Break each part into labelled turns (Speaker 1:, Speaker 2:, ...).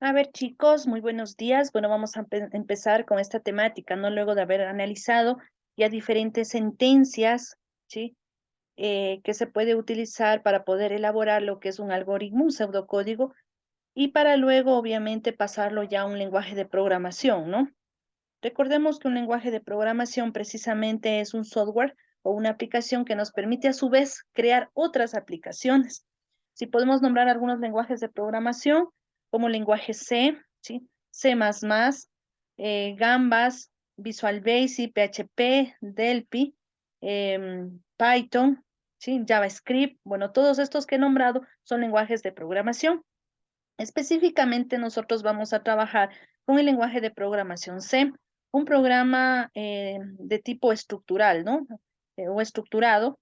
Speaker 1: A ver, chicos, muy buenos días. Bueno, vamos a empezar con esta temática, ¿no? Luego de haber analizado ya diferentes sentencias, ¿sí? Que se puede utilizar para poder elaborar lo que es un algoritmo, un pseudocódigo, y para luego, obviamente, pasarlo ya a un lenguaje de programación, ¿no? Recordemos que un lenguaje de programación precisamente es un software o una aplicación que nos permite a su vez crear otras aplicaciones. Si podemos nombrar algunos lenguajes de programación, como lenguaje C, ¿sí? C++, Gambas, Visual Basic, PHP, Delphi, Python, ¿sí? JavaScript. Bueno, todos estos que he nombrado son lenguajes de programación. Específicamente nosotros vamos a trabajar con el lenguaje de programación C, un programa de tipo estructural, ¿no? O estructurado,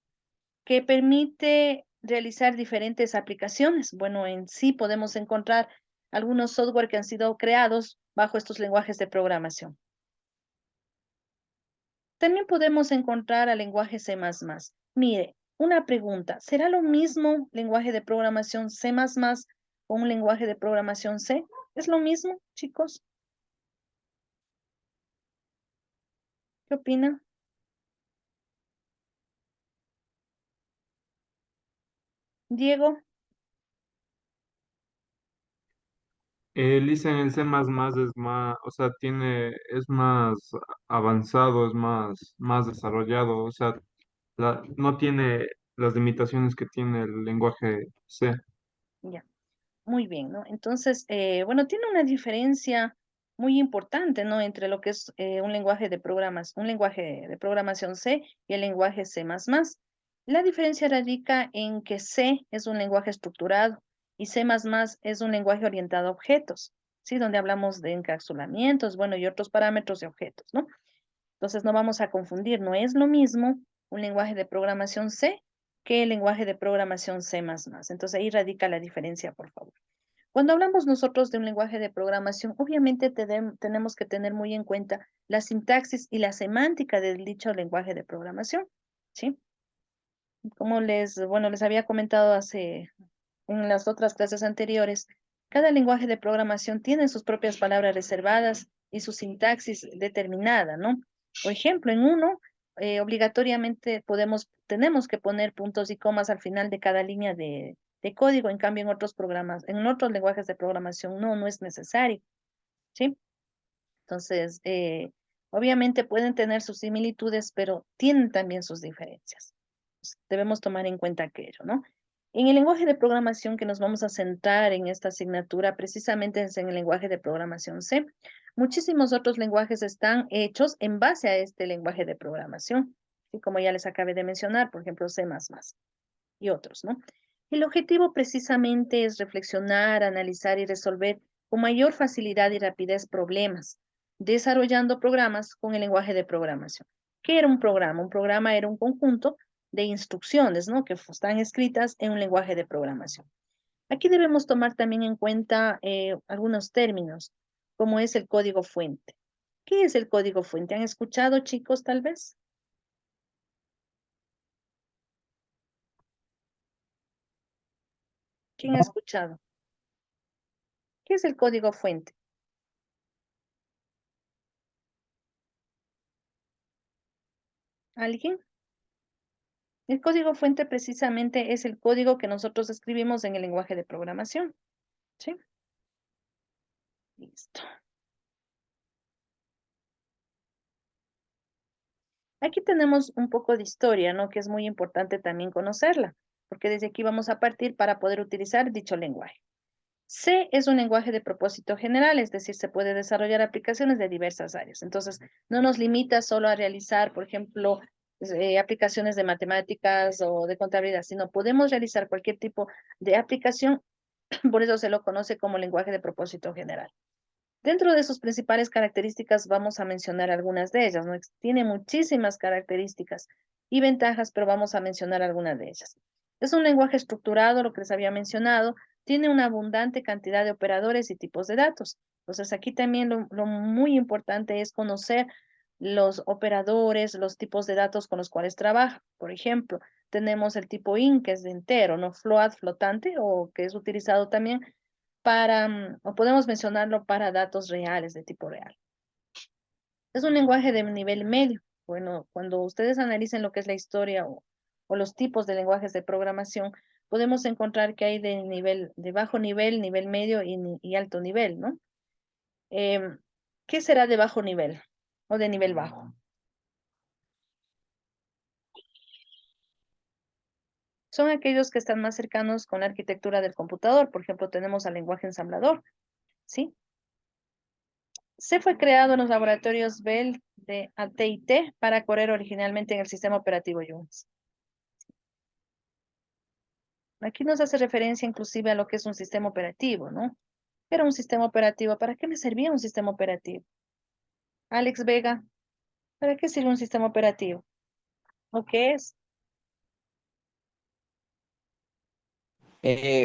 Speaker 1: que permite realizar diferentes aplicaciones. Bueno, en sí podemos encontrar algunos software que han sido creados bajo estos lenguajes de programación. También podemos encontrar al lenguaje C++. Mire, una pregunta, ¿será lo mismo lenguaje de programación C++ o un lenguaje de programación C? ¿Es lo mismo, chicos? ¿Qué opinan? Diego,
Speaker 2: Lisa en el C++ es más, o sea, es más avanzado, es más desarrollado, o sea, no tiene las limitaciones que tiene el lenguaje C.
Speaker 1: ya, muy bien, ¿no? Entonces, bueno, tiene una diferencia muy importante, ¿no? Entre lo que es un lenguaje de un lenguaje de programación C y el lenguaje C++. La diferencia radica en que C es un lenguaje estructurado y C++ es un lenguaje orientado a objetos, ¿sí? Donde hablamos de encapsulamientos, bueno, y otros parámetros de objetos, ¿no? Entonces no vamos a confundir, no es lo mismo un lenguaje de programación C que el lenguaje de programación C++. Entonces ahí radica la diferencia, por favor. Cuando hablamos nosotros de un lenguaje de programación, obviamente tenemos que tener muy en cuenta la sintaxis y la semántica del dicho lenguaje de programación, ¿sí? Como les había comentado en las otras clases anteriores, cada lenguaje de programación tiene sus propias palabras reservadas y su sintaxis determinada, ¿no? Por ejemplo, en uno, obligatoriamente tenemos que poner puntos y comas al final de cada línea de código. En cambio, en otros lenguajes de programación no es necesario, ¿sí? Entonces, obviamente pueden tener sus similitudes, pero tienen también sus diferencias. Debemos tomar en cuenta aquello, ¿no? En el lenguaje de programación que nos vamos a centrar en esta asignatura, precisamente es en el lenguaje de programación C. Muchísimos otros lenguajes están hechos en base a este lenguaje de programación, y como ya les acabé de mencionar, por ejemplo, C++ y otros, ¿no? El objetivo precisamente es reflexionar, analizar y resolver con mayor facilidad y rapidez problemas, desarrollando programas con el lenguaje de programación. ¿Qué era un programa? Un programa era un conjunto de instrucciones, ¿no? Que están escritas en un lenguaje de programación. Aquí debemos tomar también en cuenta algunos términos, como es el código fuente. ¿Qué es el código fuente? ¿Han escuchado, chicos, tal vez? ¿Quién ha escuchado? ¿Qué es el código fuente? ¿Alguien? El código fuente precisamente es el código que nosotros escribimos en el lenguaje de programación. ¿Sí? Listo. Aquí tenemos un poco de historia, ¿no? Que es muy importante también conocerla, porque desde aquí vamos a partir para poder utilizar dicho lenguaje. C es un lenguaje de propósito general, es decir, se puede desarrollar aplicaciones de diversas áreas. Entonces, no nos limita solo a realizar, por ejemplo, aplicaciones de matemáticas o de contabilidad, sino podemos realizar cualquier tipo de aplicación. Por eso se lo conoce como lenguaje de propósito general. Dentro de sus principales características vamos a mencionar algunas de ellas, ¿no? Tiene muchísimas características y ventajas, pero vamos a mencionar algunas de ellas. Es un lenguaje estructurado, lo que les había mencionado, tiene una abundante cantidad de operadores y tipos de datos. Entonces, aquí también lo muy importante es conocer los operadores, los tipos de datos con los cuales trabaja. Por ejemplo, tenemos el tipo int, que es de entero, ¿no? Float, flotante, o que es utilizado también para, o podemos mencionarlo para datos reales de tipo real. Es un lenguaje de nivel medio. Bueno, cuando ustedes analicen lo que es la historia o los tipos de lenguajes de programación, podemos encontrar que hay de nivel, de bajo nivel, nivel medio y alto nivel, ¿no? Em, ¿Qué será de bajo nivel o de nivel bajo? Son aquellos que están más cercanos con la arquitectura del computador. Por ejemplo, tenemos al lenguaje ensamblador, ¿sí? C fue creado en los laboratorios Bell de AT&T para correr originalmente en el sistema operativo Unix. Aquí nos hace referencia inclusive a lo que es un sistema operativo, ¿no? Era un sistema operativo. ¿Para qué me servía un sistema operativo? Alex Vega, ¿para qué sirve un sistema operativo? ¿O qué es?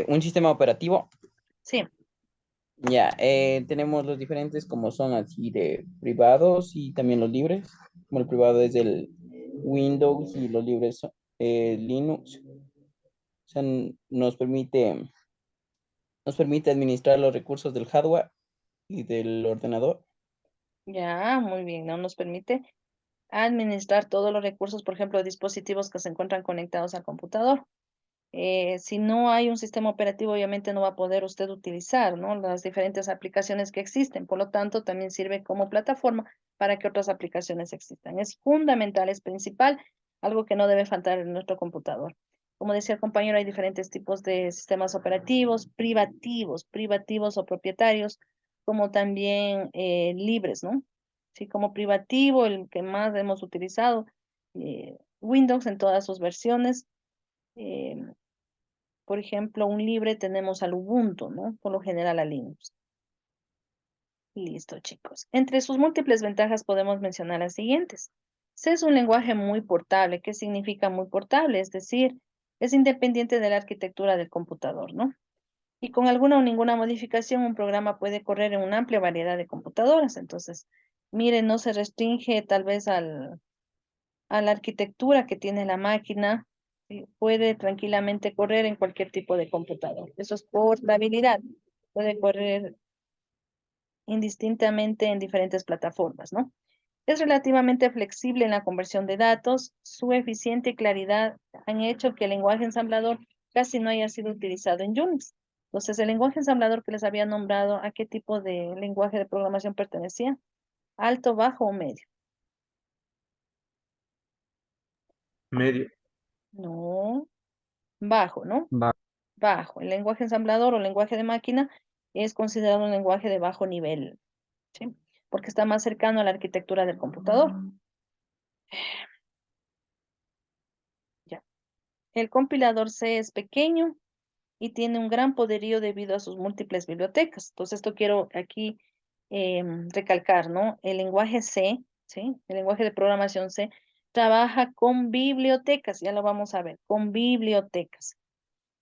Speaker 3: Un sistema operativo,
Speaker 1: Sí,
Speaker 3: ya, tenemos los diferentes como son así de privados y también los libres, como el privado es el Windows y los libres son Linux. O sea, nos permite administrar los recursos del hardware y del ordenador.
Speaker 1: ya, muy bien, ¿no? Nos permite administrar todos los recursos, por ejemplo, de dispositivos que se encuentran conectados al computador. Si no hay un sistema operativo, obviamente no va a poder usted utilizar, ¿no? Las diferentes aplicaciones que existen. Por lo tanto, también sirve como plataforma para que otras aplicaciones existan. Es fundamental, es principal, algo que no debe faltar en nuestro computador. Como decía el compañero, hay diferentes tipos de sistemas operativos, privativos o propietarios, como también libres, ¿no? Sí, como privativo, el que más hemos utilizado, Windows en todas sus versiones. eh, por ejemplo, un libre tenemos al Ubuntu, ¿no? Por lo general a Linux. Listo, chicos. Entre sus múltiples ventajas podemos mencionar las siguientes. C es un lenguaje muy portable. ¿Qué significa muy portable? Es decir, es independiente de la arquitectura del computador, ¿no? Y con alguna o ninguna modificación, un programa puede correr en una amplia variedad de computadoras. Entonces, miren, no se restringe tal vez a la arquitectura que tiene la máquina, ¿sí? Puede tranquilamente correr en cualquier tipo de computador. Eso es portabilidad. Puede correr indistintamente en diferentes plataformas, ¿no? Es relativamente flexible en la conversión de datos. Su eficiencia y claridad han hecho que el lenguaje ensamblador casi no haya sido utilizado en Unix. Entonces, el lenguaje ensamblador que les había nombrado, ¿a qué tipo de lenguaje de programación pertenecía? ¿Alto, bajo o medio?
Speaker 2: Medio.
Speaker 1: No, bajo, ¿no?
Speaker 2: Va.
Speaker 1: Bajo. El lenguaje ensamblador o lenguaje de máquina es considerado un lenguaje de bajo nivel, ¿sí? Porque está más cercano a la arquitectura del computador. Ya. El compilador C es pequeño y tiene un gran poderío debido a sus múltiples bibliotecas. Entonces, esto quiero aquí recalcar, ¿no? El lenguaje C, ¿sí? El lenguaje de programación C trabaja con bibliotecas, ya lo vamos a ver, con bibliotecas.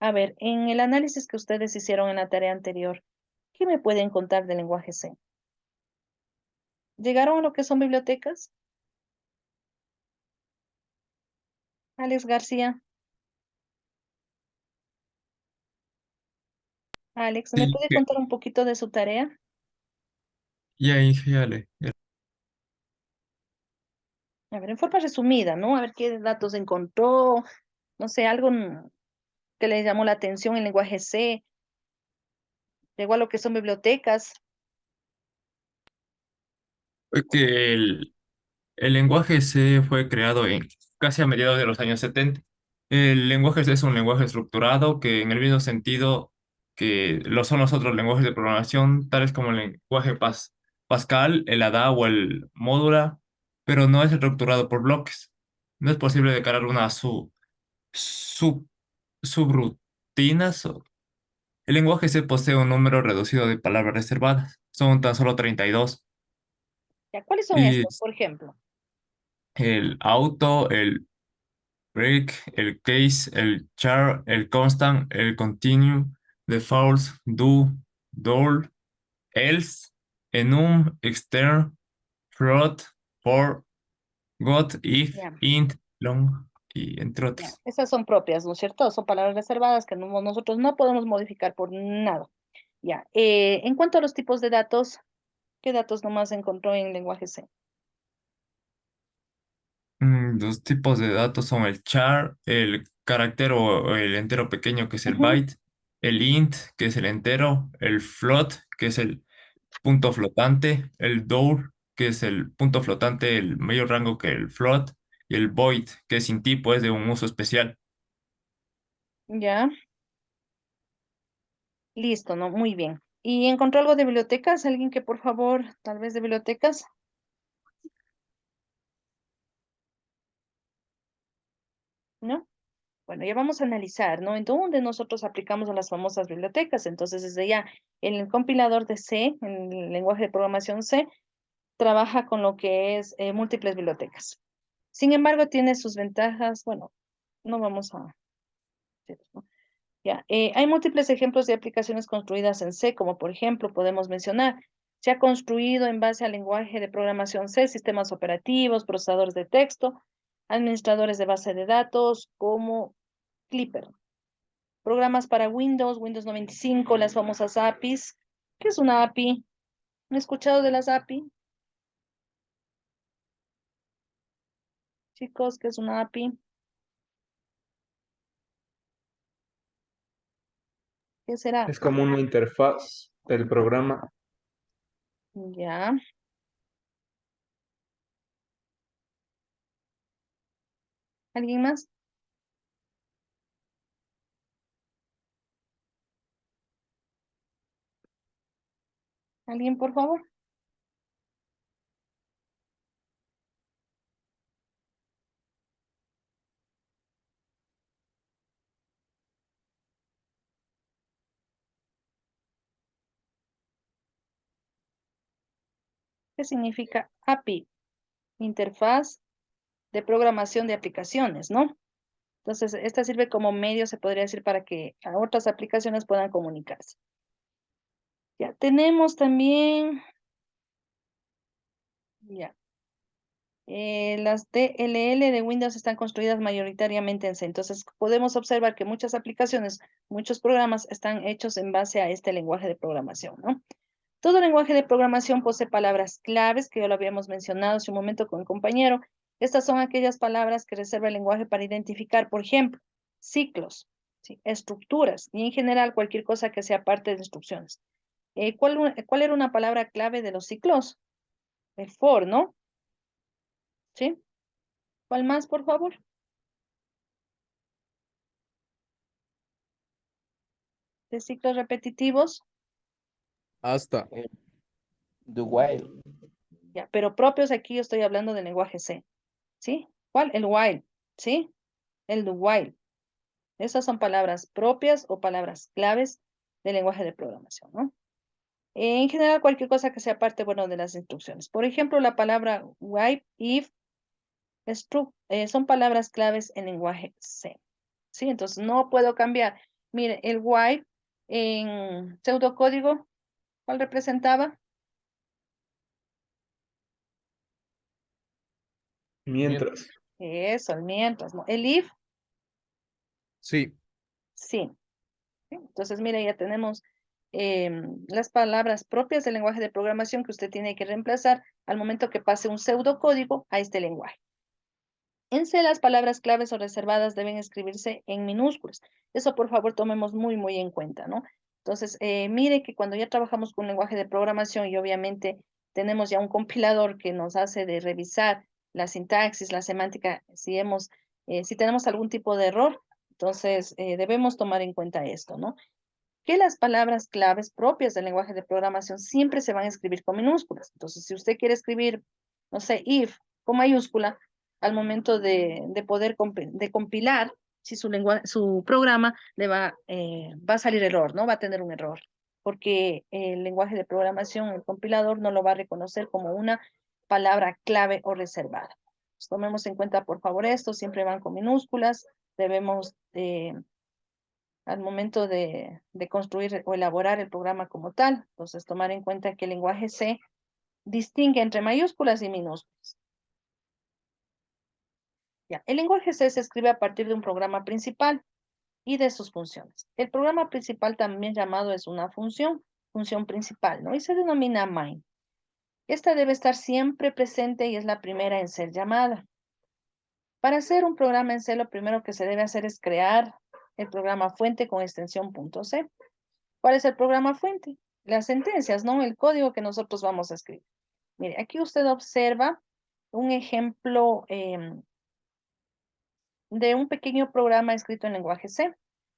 Speaker 1: A ver, en el análisis que ustedes hicieron en la tarea anterior, ¿qué me pueden contar del lenguaje C? ¿Llegaron a lo que son bibliotecas? Alex García. Alex, ¿me
Speaker 4: Sí,
Speaker 1: puede contar un poquito de su tarea?
Speaker 4: ya dije, Ale.
Speaker 1: A ver, en forma resumida, ¿no? A ver qué datos encontró, no sé, algo que le llamó la atención en lenguaje C, llegó a lo que son bibliotecas.
Speaker 4: Fue que el lenguaje C fue creado en casi a mediados de los años 70. El lenguaje C es un lenguaje estructurado que en el mismo sentido que lo son los otros lenguajes de programación, tales como el lenguaje Pascal, el ADA o el Módula, pero no es estructurado por bloques. No es posible declarar una sub, subrutinas. El lenguaje C posee un número reducido de palabras reservadas. Son tan solo 32.
Speaker 1: ¿Ya? ¿Cuáles son
Speaker 4: Y
Speaker 1: estos, por ejemplo?
Speaker 4: el auto, el break, el case, el char, el constant, el continue, the false, do, door, else, enum, extern, float, for, got, if,
Speaker 1: Ya,
Speaker 4: int, long, y entre
Speaker 1: ya.
Speaker 4: otros.
Speaker 1: Esas son propias, ¿no es cierto? Son palabras reservadas que nosotros no podemos modificar por nada. Ya, en cuanto a los tipos de datos, ¿qué datos nomás encontró en lenguaje C?
Speaker 4: Los tipos de datos son el char, el carácter o el entero pequeño, que es el
Speaker 1: Ujú.
Speaker 4: byte, el int, que es el entero, el float, que es el punto flotante, el door, que es el punto flotante, el mayor rango que el float, y el void, que es sin tipo, es de un uso especial.
Speaker 1: Ya, listo, ¿no? Muy bien. ¿Y encontró algo de bibliotecas? ¿Alguien que por favor, tal vez de bibliotecas? ¿No? Bueno, ya vamos a analizar, ¿no? En dónde nosotros aplicamos a las famosas bibliotecas. Entonces, desde ya, el compilador de C, en el lenguaje de programación C, trabaja con lo que es múltiples bibliotecas. Sin embargo, tiene sus ventajas. Bueno, no vamos a... ¿no? Ya, hay múltiples ejemplos de aplicaciones construidas en C, como por ejemplo podemos mencionar, se ha construido en base al lenguaje de programación C, sistemas operativos, procesadores de texto, administradores de base de datos, como Clipper, programas para Windows, Windows 95, las famosas APIs. ¿Qué es una API? ¿Han escuchado de las API? Chicos, ¿qué es una API? ¿Qué será?
Speaker 2: Es como una interfaz del programa.
Speaker 1: Ya, ¿alguien más? ¿Alguien, por favor? ¿Qué significa API? Interfaz de programación de aplicaciones, ¿no? Entonces, esta sirve como medio, se podría decir, para que a otras aplicaciones puedan comunicarse. Ya tenemos también, ya, las DLL de Windows están construidas mayoritariamente en C. Entonces, podemos observar que muchas aplicaciones, muchos programas están hechos en base a este lenguaje de programación, ¿no? Todo lenguaje de programación posee palabras claves, que ya lo habíamos mencionado hace un momento con el compañero. Estas son aquellas palabras que reserva el lenguaje para identificar, por ejemplo, ciclos, ¿sí? Estructuras y en general cualquier cosa que sea parte de instrucciones. ¿Cuál era una palabra clave de los ciclos? El for, ¿no? ¿Sí? ¿Cuál más, por favor? De ciclos repetitivos,
Speaker 5: Hasta.
Speaker 3: Do while.
Speaker 1: ya, pero propios aquí yo estoy hablando del lenguaje C, ¿sí? ¿Cuál? El while, ¿sí? El do while. Esas son palabras propias o palabras claves del lenguaje de programación, ¿no? En general, cualquier cosa que sea parte, bueno, de las instrucciones. Por ejemplo, la palabra while, if, struct, son palabras claves en lenguaje C, ¿sí? Entonces, no puedo cambiar. Mire, el while en pseudocódigo, ¿cuál representaba?
Speaker 2: Mientras.
Speaker 1: Eso, el mientras, ¿no? El if,
Speaker 5: Sí.
Speaker 1: sí. ¿Sí? Entonces, mire, ya tenemos las palabras propias del lenguaje de programación que usted tiene que reemplazar al momento que pase un pseudocódigo a este lenguaje. En C, las palabras claves o reservadas deben escribirse en minúsculas. Eso, por favor, tomemos muy, muy en cuenta, ¿no? Entonces, mire que cuando ya trabajamos con lenguaje de programación y obviamente tenemos ya un compilador que nos hace de revisar la sintaxis, la semántica, si tenemos algún tipo de error, entonces debemos tomar en cuenta esto, ¿no? Que las palabras claves propias del lenguaje de programación siempre se van a escribir con minúsculas. Entonces, si usted quiere escribir, no sé, if con mayúscula, al momento de poder de compilar, si su programa va a salir error, ¿no? Va a tener un error, porque el lenguaje de programación, el compilador, no lo va a reconocer como una palabra clave o reservada. Pues tomemos en cuenta, por favor, esto, siempre van con minúsculas, debemos al momento de construir o elaborar el programa como tal. Entonces, tomar en cuenta que el lenguaje C distingue entre mayúsculas y minúsculas. Ya, el lenguaje C se escribe a partir de un programa principal y de sus funciones. El programa principal, también llamado, es una función. función principal, ¿no? Y se denomina main. Esta debe estar siempre presente y es la primera en ser llamada. Para hacer un programa en C, lo primero que se debe hacer es crear el programa fuente con extensión .c. ¿Cuál es el programa fuente? Las sentencias, ¿no? El código que nosotros vamos a escribir. Mire, aquí usted observa un ejemplo de un pequeño programa escrito en lenguaje C.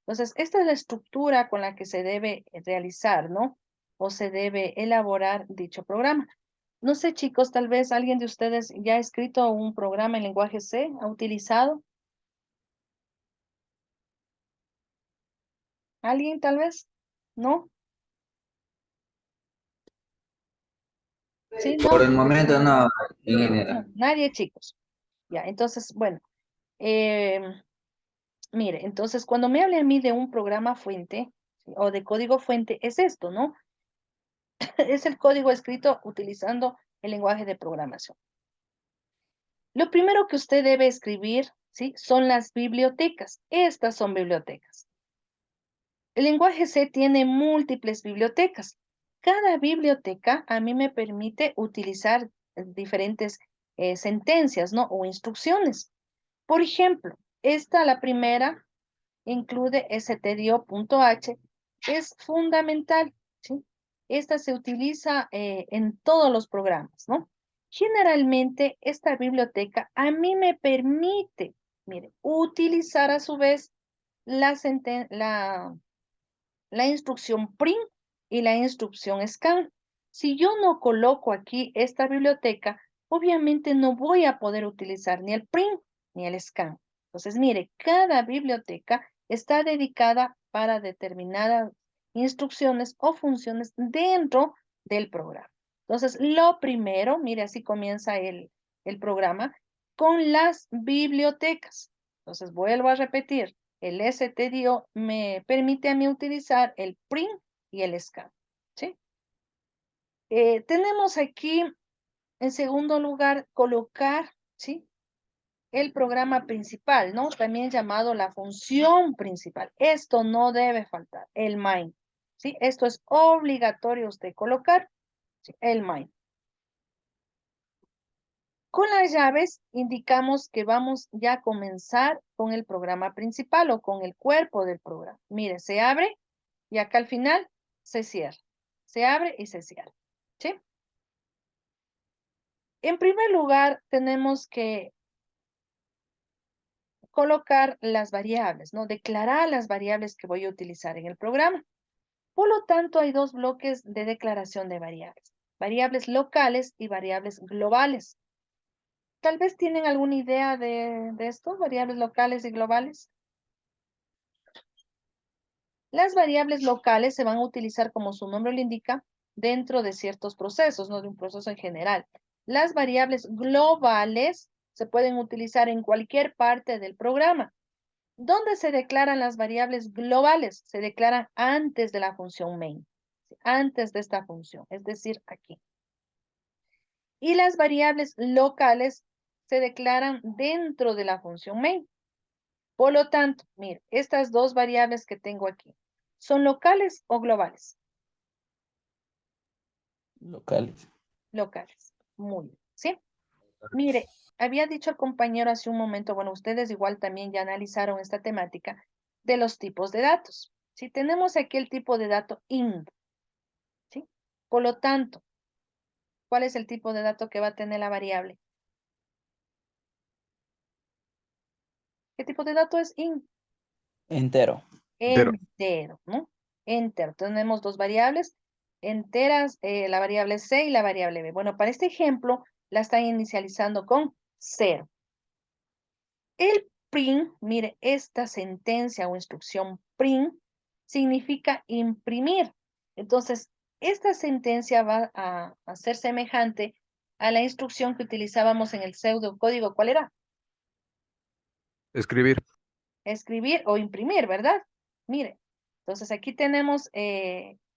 Speaker 1: Entonces, esta es la estructura con la que se debe realizar, ¿no? O se debe elaborar dicho programa. No sé, chicos, tal vez alguien de ustedes ya ha escrito un programa en lenguaje C, ha utilizado. ¿Alguien tal vez? ¿No? ¿Sí?
Speaker 6: Por
Speaker 1: ¿No?
Speaker 6: el momento no, en
Speaker 1: No,
Speaker 6: general.
Speaker 1: nadie, chicos. Ya, entonces, bueno, mire, entonces cuando me hable a mí de un programa fuente, ¿sí? O de código fuente, es esto, ¿no? Es el código escrito utilizando el lenguaje de programación. Lo primero que usted debe escribir, ¿sí? Son las bibliotecas. Estas son bibliotecas. El lenguaje C tiene múltiples bibliotecas. Cada biblioteca a mí me permite utilizar diferentes sentencias, ¿no? O instrucciones. Por ejemplo, esta, la primera, incluye stdio.h, es fundamental, ¿sí? Esta se utiliza en todos los programas, ¿no? Generalmente, esta biblioteca a mí me permite, mire, utilizar a su vez la instrucción print y la instrucción scan. Si yo no coloco aquí esta biblioteca, obviamente no voy a poder utilizar ni el print ni el scan. Entonces, mire, cada biblioteca está dedicada para determinadas instrucciones o funciones dentro del programa. Entonces, lo primero, mire, así comienza el programa, con las bibliotecas. Entonces, vuelvo a repetir, el stdio me permite a mí utilizar el print y el scan, ¿sí? Tenemos aquí, en segundo lugar, colocar, ¿sí? El programa principal, ¿no? También llamado la función principal. Esto no debe faltar, el main, ¿sí? Esto es obligatorio usted colocar, ¿sí? El main. Con las llaves indicamos que vamos ya a comenzar con el programa principal o con el cuerpo del programa. Mire, se abre y acá al final se cierra. Se abre y se cierra, ¿sí? En primer lugar, tenemos que colocar las variables, ¿no? Declarar las variables que voy a utilizar en el programa. Por lo tanto, hay dos bloques de declaración de variables. Variables locales y variables globales. Tal vez tienen alguna idea de esto, variables locales y globales. Las variables locales se van a utilizar, como su nombre lo indica, dentro de ciertos procesos, no de un proceso en general. Las variables globales se pueden utilizar en cualquier parte del programa. ¿Dónde se declaran las variables globales? Se declaran antes de la función main, antes de esta función, es decir, aquí. Y las variables locales se declaran dentro de la función main. Por lo tanto, mire, estas dos variables que tengo aquí, ¿son locales o globales?
Speaker 3: Locales.
Speaker 1: Locales. Muy bien, ¿sí? Mire, había dicho el compañero hace un momento, bueno, ustedes igual también ya analizaron esta temática de los tipos de datos. Si tenemos aquí el tipo de dato int, ¿sí? Por lo tanto, ¿cuál es el tipo de dato que va a tener la variable? ¿Qué tipo de dato es int?
Speaker 3: Entero.
Speaker 5: Entero.
Speaker 1: Entero, ¿no? Entero. Tenemos dos variables enteras, la variable C y la variable B. Bueno, para este ejemplo, la están inicializando con 0. El print, mire, esta sentencia o instrucción print significa imprimir. Entonces, esta sentencia va a ser semejante a la instrucción que utilizábamos en el pseudocódigo. ¿Cuál era?
Speaker 5: Escribir.
Speaker 1: Escribir o imprimir, ¿verdad? Mire, entonces aquí tenemos,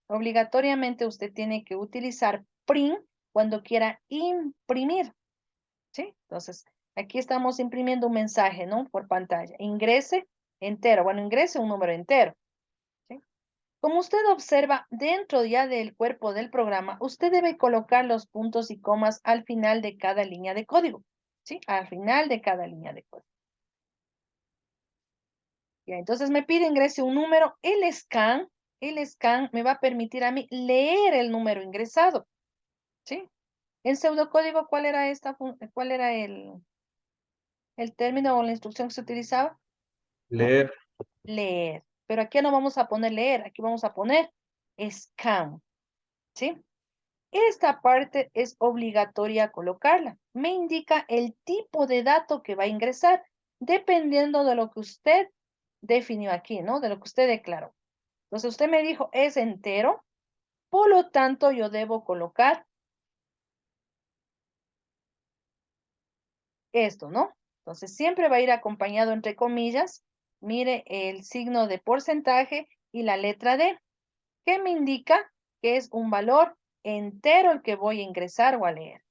Speaker 1: obligatoriamente usted tiene que utilizar print cuando quiera imprimir, ¿sí? Entonces, aquí estamos imprimiendo un mensaje, ¿no? Por pantalla. Ingrese entero. Bueno, ingrese un número entero, ¿sí? Como usted observa, dentro ya del cuerpo del programa, usted debe colocar los puntos y comas al final de cada línea de código, ¿sí? Al final de cada línea de código. Ya, entonces me pide ingrese un número. El scan me va a permitir a mí leer el número ingresado, ¿sí? En pseudocódigo, cuál era el término o la instrucción que se utilizaba?
Speaker 2: Leer.
Speaker 1: Leer. Pero aquí no vamos a poner leer, aquí vamos a poner scan, ¿sí? Esta parte es obligatoria colocarla. Me indica el tipo de dato que va a ingresar, dependiendo de lo que usted definió aquí, ¿no? De lo que usted declaró. Entonces usted me dijo es entero, por lo tanto yo debo colocar esto, ¿no? Entonces siempre va a ir acompañado entre comillas. Mire el signo de porcentaje y la letra D, que me indica que es un valor entero el que voy a ingresar o a leer.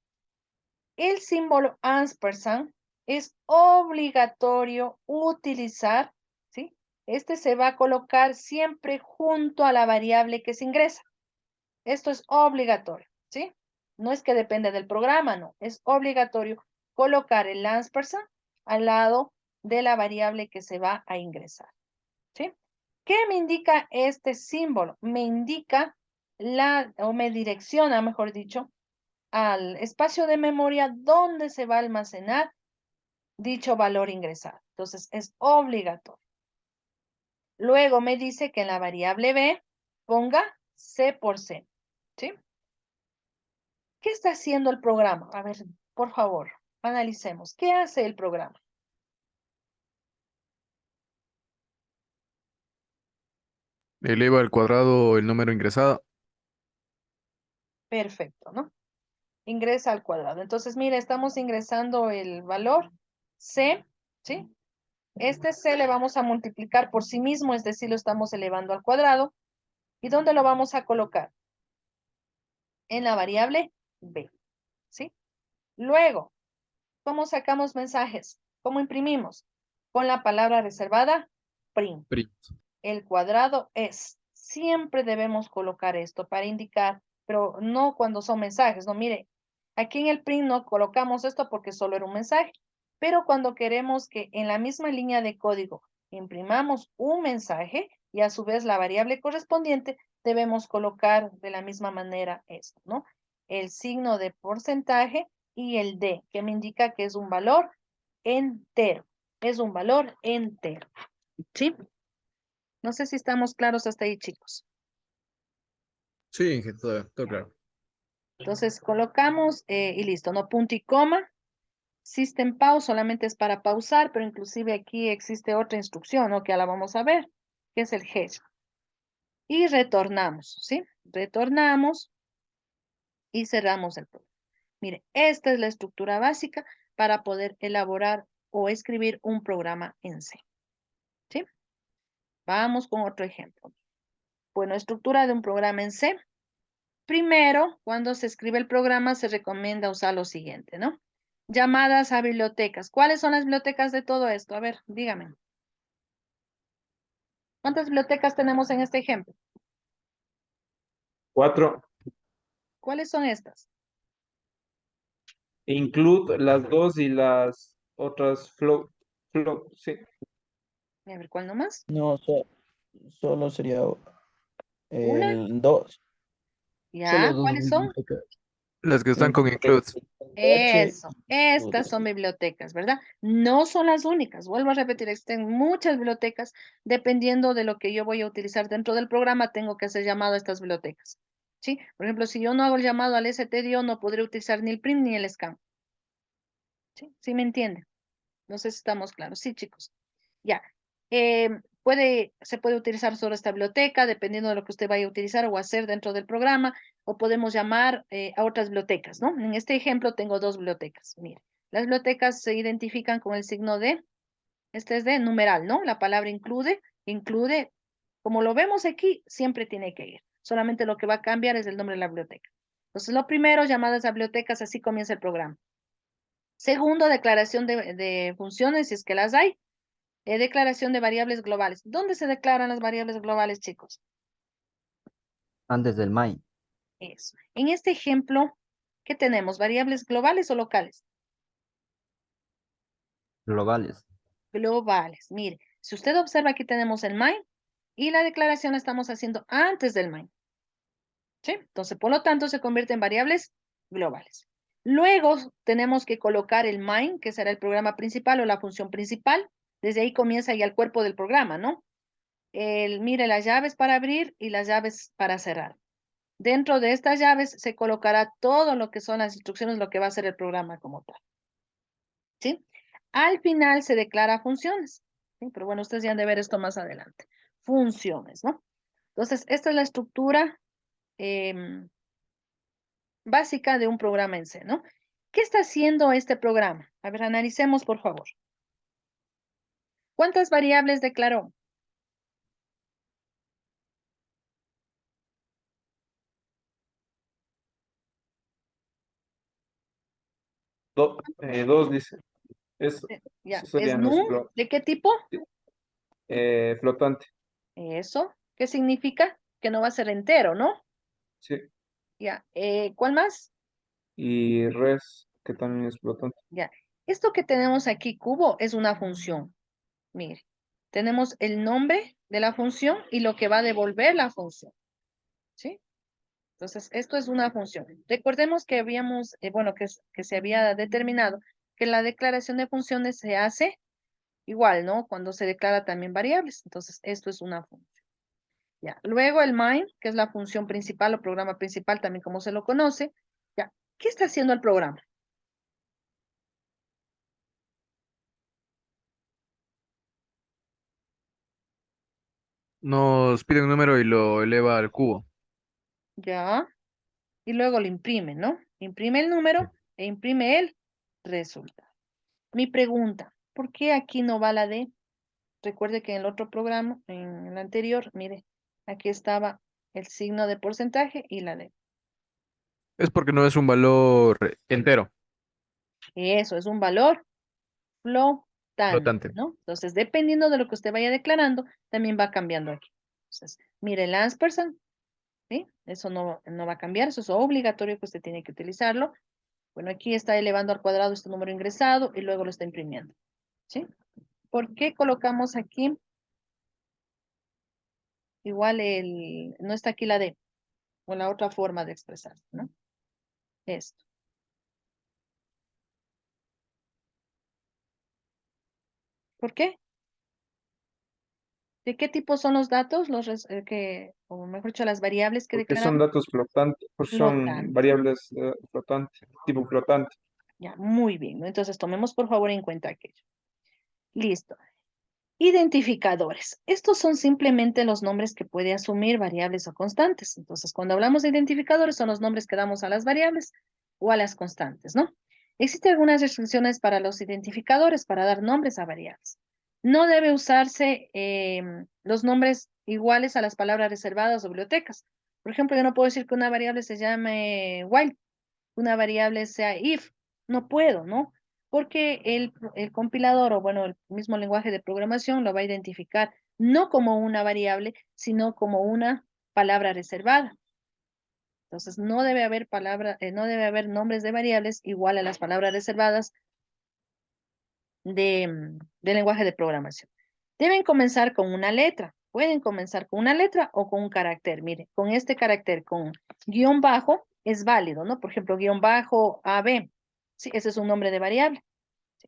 Speaker 1: El símbolo ampersand es obligatorio utilizar, ¿sí? Este se va a colocar siempre junto a la variable que se ingresa. Esto es obligatorio, ¿sí? No es que depende del programa, no. Es obligatorio colocar el ampersand al lado de la variable que se va a ingresar, ¿sí? ¿Qué me indica este símbolo? Me indica o me direcciona, mejor dicho, al espacio de memoria donde se va a almacenar dicho valor ingresado. Entonces, es obligatorio. Luego me dice que en la variable B ponga C por C, ¿sí? ¿Qué está haciendo el programa? A ver, por favor, analicemos. ¿Qué hace el programa?
Speaker 5: Eleva al cuadrado el número ingresado.
Speaker 1: Perfecto, ¿no? Ingresa al cuadrado. Entonces, mira, estamos ingresando el valor C, ¿sí? Este C le vamos a multiplicar por sí mismo, es decir, lo estamos elevando al cuadrado. ¿Y dónde lo vamos a colocar? En la variable B, ¿sí? Luego, ¿cómo sacamos mensajes? ¿Cómo imprimimos? Con la palabra reservada, print.
Speaker 5: Print.
Speaker 1: El cuadrado es. Siempre debemos colocar esto para indicar, pero no cuando son mensajes, no, mire, aquí en el print no colocamos esto porque solo era un mensaje, pero cuando queremos que en la misma línea de código imprimamos un mensaje y a su vez la variable correspondiente, debemos colocar de la misma manera esto, ¿no? El signo de porcentaje y el D, que me indica que es un valor entero, es un valor entero, ¿sí? No sé si estamos claros hasta ahí, chicos.
Speaker 5: Sí, todo claro.
Speaker 1: Entonces colocamos y listo, no punto y coma. System pause solamente es para pausar, pero inclusive aquí existe otra instrucción, ¿no? Que ya la vamos a ver, que es el hash. Y retornamos, ¿sí? Retornamos y cerramos el programa. Mire, esta es la estructura básica para poder elaborar o escribir un programa en C, ¿sí? Vamos con otro ejemplo. Bueno, estructura de un programa en C. Primero, cuando se escribe el programa, se recomienda usar lo siguiente, ¿no? Llamadas a bibliotecas. ¿Cuáles son las bibliotecas de todo esto? A ver, dígame. ¿Cuántas bibliotecas tenemos en este ejemplo?
Speaker 2: 4.
Speaker 1: ¿Cuáles son estas?
Speaker 2: Include las dos y las otras sí.
Speaker 1: A ver, ¿cuál nomás?
Speaker 3: No, solo sería
Speaker 1: Una.
Speaker 3: el 2. Solo
Speaker 1: ¿Ya?
Speaker 3: dos
Speaker 1: ¿Cuáles son?
Speaker 3: bibliotecas.
Speaker 5: Las que están
Speaker 3: El
Speaker 5: con includes.
Speaker 3: H
Speaker 1: Eso.
Speaker 3: y
Speaker 1: Estas
Speaker 3: Ludo.
Speaker 1: son bibliotecas, ¿verdad? No son las únicas. Vuelvo a repetir, existen muchas bibliotecas. Dependiendo de lo que yo voy a utilizar dentro del programa, tengo que hacer llamado a estas bibliotecas. ¿Sí? Por ejemplo, si yo no hago el llamado al stdio, no podré utilizar ni el print ni el scan. ¿Sí? ¿Sí me entiende? No sé si estamos claros. Sí, chicos. Ya. Se puede utilizar solo esta biblioteca, dependiendo de lo que usted vaya a utilizar o hacer dentro del programa, o podemos llamar a otras bibliotecas, ¿no? En este ejemplo tengo dos bibliotecas. Mire, las bibliotecas se identifican con el signo de, este es de numeral, ¿no? La palabra include, como lo vemos aquí, siempre tiene que ir. Solamente lo que va a cambiar es el nombre de la biblioteca. Entonces, lo primero, llamadas a bibliotecas, así comienza el programa. Segundo, declaración de funciones, si es que las hay. Declaración de variables globales. ¿Dónde se declaran las variables globales, chicos?
Speaker 6: Antes del main.
Speaker 1: Eso. En este ejemplo, ¿qué tenemos? ¿Variables globales o locales?
Speaker 6: Globales.
Speaker 1: Globales. Mire, si usted observa, aquí tenemos el main y la declaración la estamos haciendo antes del main. ¿Sí? Entonces, por lo tanto, se convierte en variables globales. Luego tenemos que colocar el main, que será el programa principal o la función principal. Desde ahí comienza ya el cuerpo del programa, ¿no? Mire, las llaves para abrir y las llaves para cerrar. Dentro de estas llaves se colocará todo lo que son las instrucciones, lo que va a ser el programa como tal. ¿Sí? Al final se declara funciones. ¿Sí? Pero bueno, ustedes ya han de ver esto más adelante. Funciones, ¿no? Entonces, esta es la estructura básica de un programa en C, ¿no? ¿Qué está haciendo este programa? A ver, analicemos, por favor. ¿Cuántas variables declaró?
Speaker 2: Dos dice.
Speaker 1: Ya,
Speaker 2: Esos
Speaker 1: ¿es
Speaker 2: serían los
Speaker 1: num? ¿De qué tipo?
Speaker 2: flotante.
Speaker 1: Eso. ¿Qué significa? Que no va a ser entero, ¿no?
Speaker 2: Sí.
Speaker 1: Ya. ¿Cuál más?
Speaker 2: Y res, que también es flotante.
Speaker 1: Ya. Esto que tenemos aquí, cubo, es una función. Mire, tenemos el nombre de la función y lo que va a devolver la función. ¿Sí? Entonces, esto es una función. Recordemos que habíamos, bueno, que se había determinado que la declaración de funciones se hace igual, ¿no? Cuando se declara también variables. Entonces, esto es una función. Ya. Luego el main, que es la función principal o programa principal, también como se lo conoce. Ya. ¿Qué está haciendo el programa?
Speaker 5: Nos pide un número y lo eleva al cubo.
Speaker 1: Ya. Y luego lo imprime, ¿no? Imprime el número e imprime el resultado. Mi pregunta, ¿por qué aquí no va la D? Recuerde que en el otro programa, en el anterior, mire, aquí estaba el signo de porcentaje y la D.
Speaker 5: Es porque no es un valor entero,
Speaker 1: Eso es un valor flotante,
Speaker 5: flotante.
Speaker 1: ¿no? Entonces, dependiendo de lo que usted vaya declarando, también va cambiando aquí. Entonces, mire el ampersand, ¿sí? Eso no va a cambiar, eso es obligatorio que usted tiene que utilizarlo. Bueno, aquí está elevando al cuadrado este número ingresado y luego lo está imprimiendo, ¿sí? ¿Por qué colocamos aquí? Igual no está aquí la D, o la otra forma de expresarse, ¿no? Esto. ¿Por qué? ¿De qué tipo son los datos? O mejor dicho, las variables que
Speaker 2: Porque son
Speaker 1: declaramos.
Speaker 2: datos flotantes, porque son
Speaker 1: Flotantes.
Speaker 2: variables flotantes, tipo flotante.
Speaker 1: Ya, muy bien, ¿no? Entonces tomemos por favor en cuenta aquello. Listo. Identificadores. Estos son simplemente los nombres que puede asumir variables o constantes. Entonces, cuando hablamos de identificadores, son los nombres que damos a las variables o a las constantes, ¿no? Existen algunas restricciones para los identificadores, para dar nombres a variables. No debe usarse los nombres iguales a las palabras reservadas o bibliotecas. Por ejemplo, yo no puedo decir que una variable se llame while, una variable sea if. No puedo, ¿no? Porque el compilador o bueno, el mismo lenguaje de programación lo va a identificar no como una variable, sino como una palabra reservada. Entonces, no debe haber nombres de variables igual a las palabras reservadas del lenguaje de programación. Deben comenzar con una letra. Pueden comenzar con una letra o con un carácter. Mire, con este carácter, con guión bajo, es válido, ¿no? Por ejemplo, guión bajo AB. Sí, ese es un nombre de variable.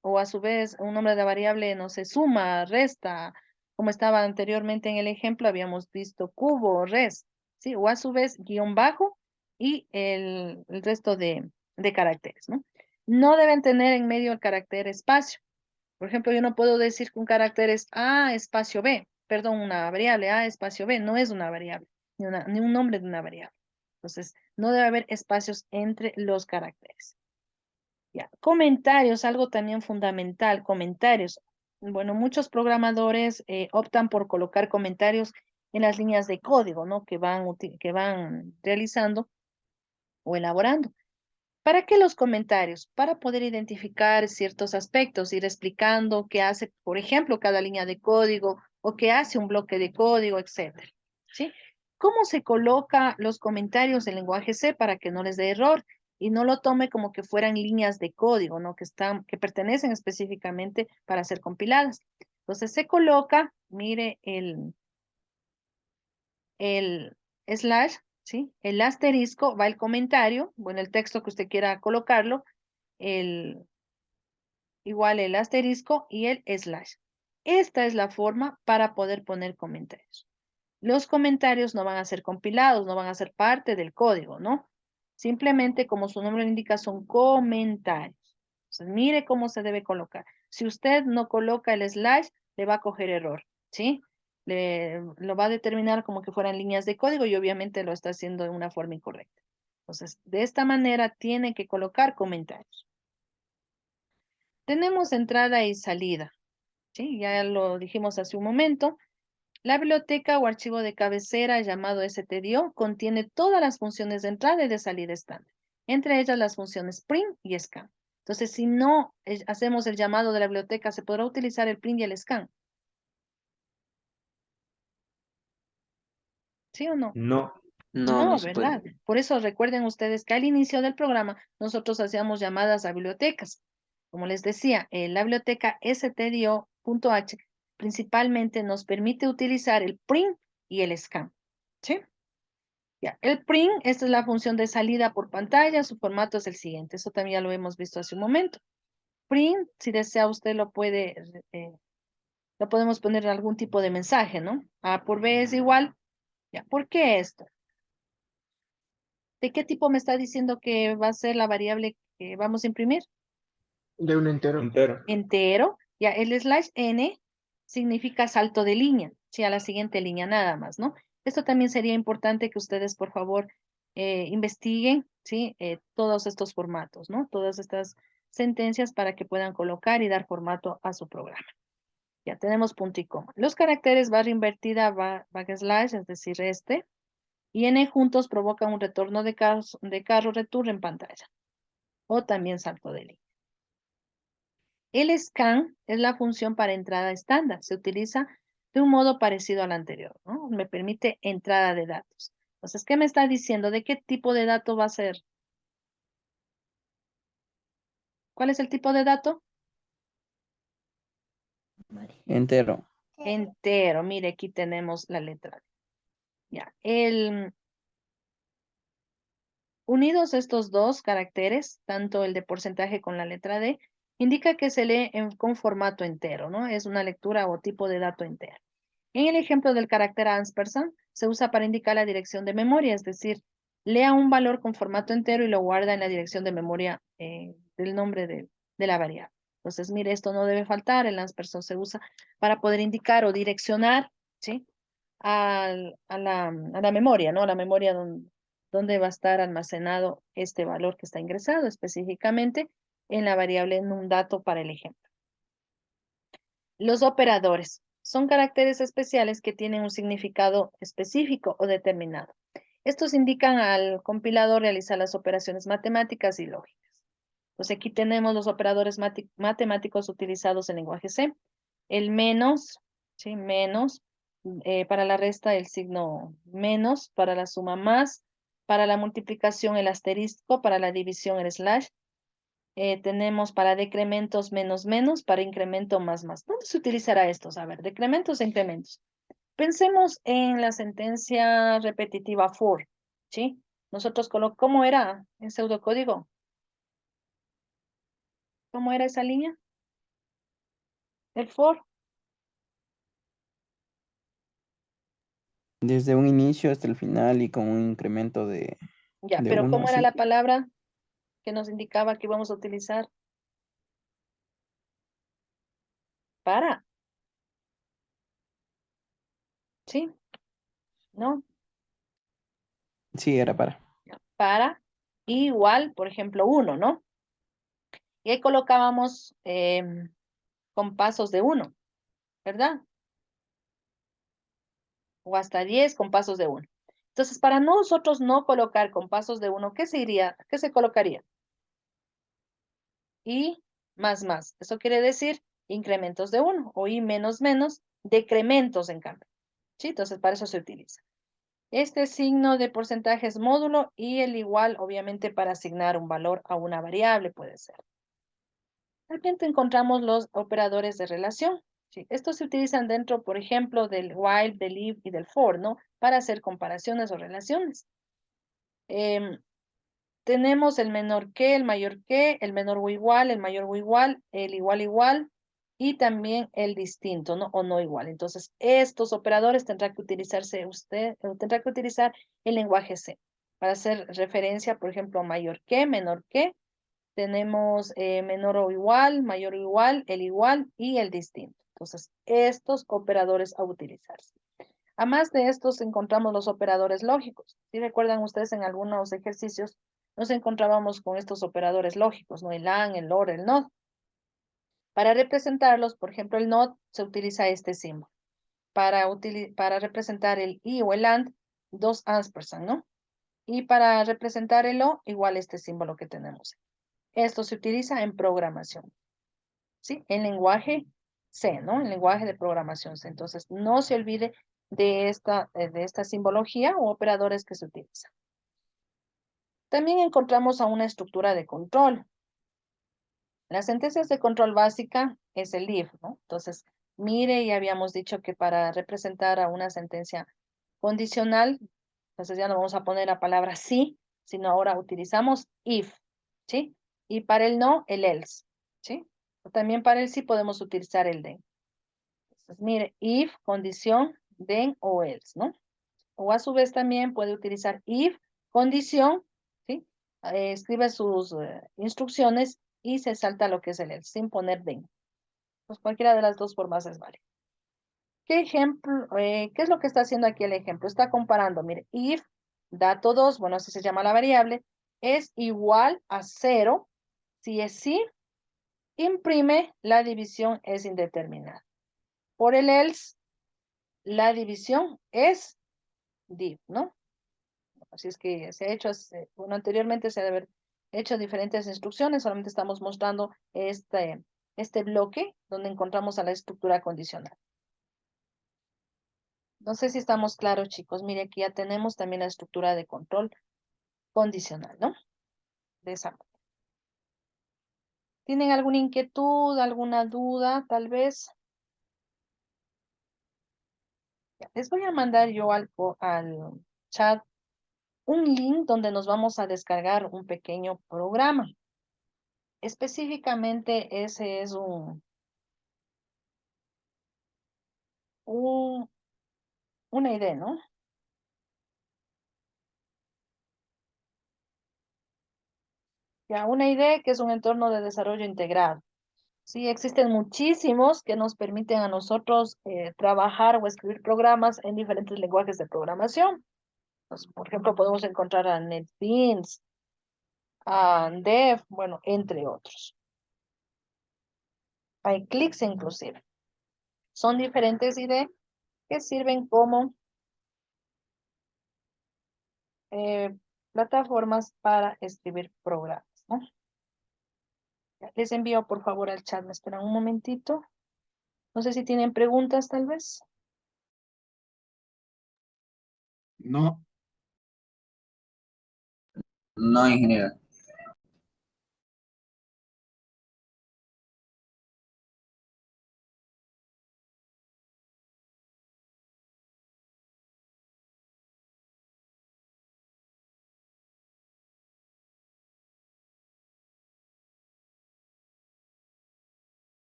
Speaker 1: O a su vez, un nombre de variable, no sé, suma, resta, como estaba anteriormente en el ejemplo, habíamos visto cubo, res, ¿sí? O a su vez, guión bajo y el resto de caracteres, ¿no? No deben tener en medio el carácter espacio. Por ejemplo, yo no puedo decir que un carácter es A espacio B, perdón, una variable A espacio B, no es una variable, ni un nombre de una variable. Entonces, no debe haber espacios entre los caracteres. Ya, comentarios, algo también fundamental, comentarios. Bueno, muchos programadores optan por colocar comentarios en las líneas de código, ¿no? Que van realizando o elaborando. ¿Para qué los comentarios? Para poder identificar ciertos aspectos, ir explicando qué hace, por ejemplo, cada línea de código o qué hace un bloque de código, etcétera. ¿Sí? ¿Cómo se coloca los comentarios del lenguaje C para que no les dé error y no lo tome como que fueran líneas de código, ¿no? Que pertenecen específicamente para ser compiladas? Entonces se coloca, mire el slash, ¿sí? El asterisco, va el comentario, bueno, el texto que usted quiera colocarlo, el, igual el asterisco y el slash. Esta es la forma para poder poner comentarios. Los comentarios no van a ser compilados, no van a ser parte del código, ¿no? Simplemente, como su nombre lo indica, son comentarios. Entonces, mire cómo se debe colocar. Si usted no coloca el slash, le va a coger error, ¿sí? Lo va a determinar como que fueran líneas de código y obviamente lo está haciendo de una forma incorrecta. Entonces, de esta manera tiene que colocar comentarios. Tenemos entrada y salida, ¿sí? Ya lo dijimos hace un momento. La biblioteca o archivo de cabecera llamado stdio contiene todas las funciones de entrada y de salida estándar, entre ellas las funciones print y scan. Entonces, si no hacemos el llamado de la biblioteca, ¿se podrá utilizar el print y el scan? ¿Sí o no?
Speaker 2: No.
Speaker 3: No, no
Speaker 1: No,
Speaker 3: se puede.
Speaker 1: ¿verdad? Por eso recuerden ustedes que al inicio del programa nosotros hacíamos llamadas a bibliotecas. Como les decía, la biblioteca stdio.h principalmente nos permite utilizar el print y el scan. ¿Sí? Ya, el print, esta es la función de salida por pantalla, su formato es el siguiente, eso también ya lo hemos visto hace un momento. Print, si desea usted lo podemos poner algún tipo de mensaje, ¿no? A por B es igual, ya, ¿por qué esto? ¿De qué tipo me está diciendo que va a ser la variable que vamos a imprimir?
Speaker 6: De un entero.
Speaker 2: Entero.
Speaker 1: Entero, ya, el slash n significa salto de línea, sí, a la siguiente línea nada más, ¿no? Esto también sería importante que ustedes, por favor, investiguen, ¿sí? Todos estos formatos, ¿no? Todas estas sentencias para que puedan colocar y dar formato a su programa. Ya tenemos punto y coma. Los caracteres barra invertida, backslash, es decir, y n juntos provocan un retorno de carro return en pantalla, o también salto de línea. El scan es la función para entrada estándar. Se utiliza de un modo parecido al anterior, ¿no? Me permite entrada de datos. Entonces, ¿qué me está diciendo? ¿De qué tipo de dato va a ser? ¿Cuál es el tipo de dato?
Speaker 3: Entero.
Speaker 1: Entero. Mire, aquí tenemos la letra D. Ya. Unidos estos dos caracteres, tanto el de porcentaje con la letra D, indica que se lee con formato entero, ¿no? Es una lectura o tipo de dato entero. En el ejemplo del carácter ampersand, se usa para indicar la dirección de memoria, es decir, lea un valor con formato entero y lo guarda en la dirección de memoria del nombre de la variable. Entonces, mire, esto no debe faltar, el ampersand se usa para poder indicar o direccionar, ¿sí? A la memoria, ¿no? A la memoria donde va a estar almacenado este valor que está ingresado específicamente en la variable en un dato para el ejemplo. Los operadores son caracteres especiales que tienen un significado específico o determinado. Estos indican al compilador realizar las operaciones matemáticas y lógicas. Pues aquí tenemos los operadores matemáticos utilizados en lenguaje C. El menos, ¿sí? Menos, para la resta el signo menos, para la suma más, para la multiplicación el asterisco, para la división el slash, tenemos para decrementos menos menos, para incremento más más. ¿Dónde se utilizará estos? A ver, decrementos e incrementos. Pensemos en la sentencia repetitiva for, ¿sí? Nosotros ¿cómo era en pseudocódigo? ¿Cómo era esa línea? El for.
Speaker 3: Desde un inicio hasta el final y con un incremento
Speaker 1: Ya,
Speaker 3: de
Speaker 1: pero
Speaker 3: uno,
Speaker 1: ¿cómo era
Speaker 3: así.
Speaker 1: la palabra que nos indicaba que íbamos a utilizar? Para, ¿sí? ¿No?
Speaker 3: Sí, era para.
Speaker 1: Para, igual, por ejemplo, 1, ¿no? Y ahí colocábamos con pasos de 1, ¿verdad? O hasta 10 con pasos de 1. Entonces, para nosotros no colocar con pasos de 1, ¿qué se colocaría? Y más más. Eso quiere decir incrementos de 1 o y menos menos, decrementos en cambio. ¿Sí? Entonces, para eso se utiliza. Este signo de porcentaje es módulo y el igual, obviamente, para asignar un valor a una variable puede ser. También encontramos los operadores de relación. Sí, estos se utilizan dentro, por ejemplo, del while, del if y del for, ¿no? Para hacer comparaciones o relaciones. Em, Tenemos el menor que, el mayor que, el menor o igual, el mayor o igual, el igual igual y también el distinto, ¿no? O no igual. Entonces, estos operadores tendrá que utilizarse usted, tendrá que utilizar el lenguaje C para hacer referencia, por ejemplo, a mayor que, menor que. Tenemos menor o igual, mayor o igual, el igual y el distinto. Entonces, estos operadores a utilizarse. Además de estos, encontramos los operadores lógicos. Si recuerdan ustedes en algunos ejercicios, nos encontrábamos con estos operadores lógicos, ¿no? El AND, el OR, el NOT. Para representarlos, por ejemplo, el NOT se utiliza este símbolo. Para representar el I o el AND, dos ampersand, ¿no? Y para representar el O, igual este símbolo que tenemos. Esto se utiliza en programación, ¿sí? En lenguaje C, ¿no? En lenguaje de programación C. Entonces, no se olvide de esta simbología o operadores que se utilizan. También encontramos a una estructura de control. Las sentencias de control básica es el if, ¿no? Entonces, mire, ya habíamos dicho que para representar a una sentencia condicional, entonces ya no vamos a poner la palabra sí, sino ahora utilizamos if, ¿sí? Y para el no, el else, ¿sí? También para el sí podemos utilizar el then. Entonces, mire, if, condición, then o else, ¿no? O a su vez también puede utilizar if, condición, ¿sí? Escribe sus instrucciones y se salta lo que es el else, sin poner then. Pues cualquiera de las dos formas es válida. ¿Qué ejemplo, qué es lo que está haciendo aquí el ejemplo? Está comparando, mire, if, dato 2, bueno, así se llama la variable, es igual a 0, si es sí, imprime, la división es indeterminada. Por el else, la división es div, ¿no? Así es que se ha hecho, bueno, anteriormente se ha de haber hecho diferentes instrucciones, solamente estamos mostrando este bloque donde encontramos a la estructura condicional. No sé si estamos claros, chicos. Mire, aquí ya tenemos también la estructura de control condicional, ¿no? De esa manera. ¿Tienen alguna inquietud, alguna duda, tal vez? Ya, les voy a mandar yo al chat un link donde nos vamos a descargar un pequeño programa. Específicamente ese es un, una idea, ¿no? Ya, una idea que es un entorno de desarrollo integrado. Sí, existen muchísimos que nos permiten a nosotros trabajar o escribir programas en diferentes lenguajes de programación. Pues, por ejemplo, podemos encontrar a NetBeans, a Dev, bueno, entre otros. Hay clics inclusive. Son diferentes ideas que sirven como eh, plataformas para escribir programas, ¿no? Ya, les envío por favor al chat, me esperan un momentito. No sé si tienen preguntas tal vez.
Speaker 7: No,
Speaker 3: No, ingeniero.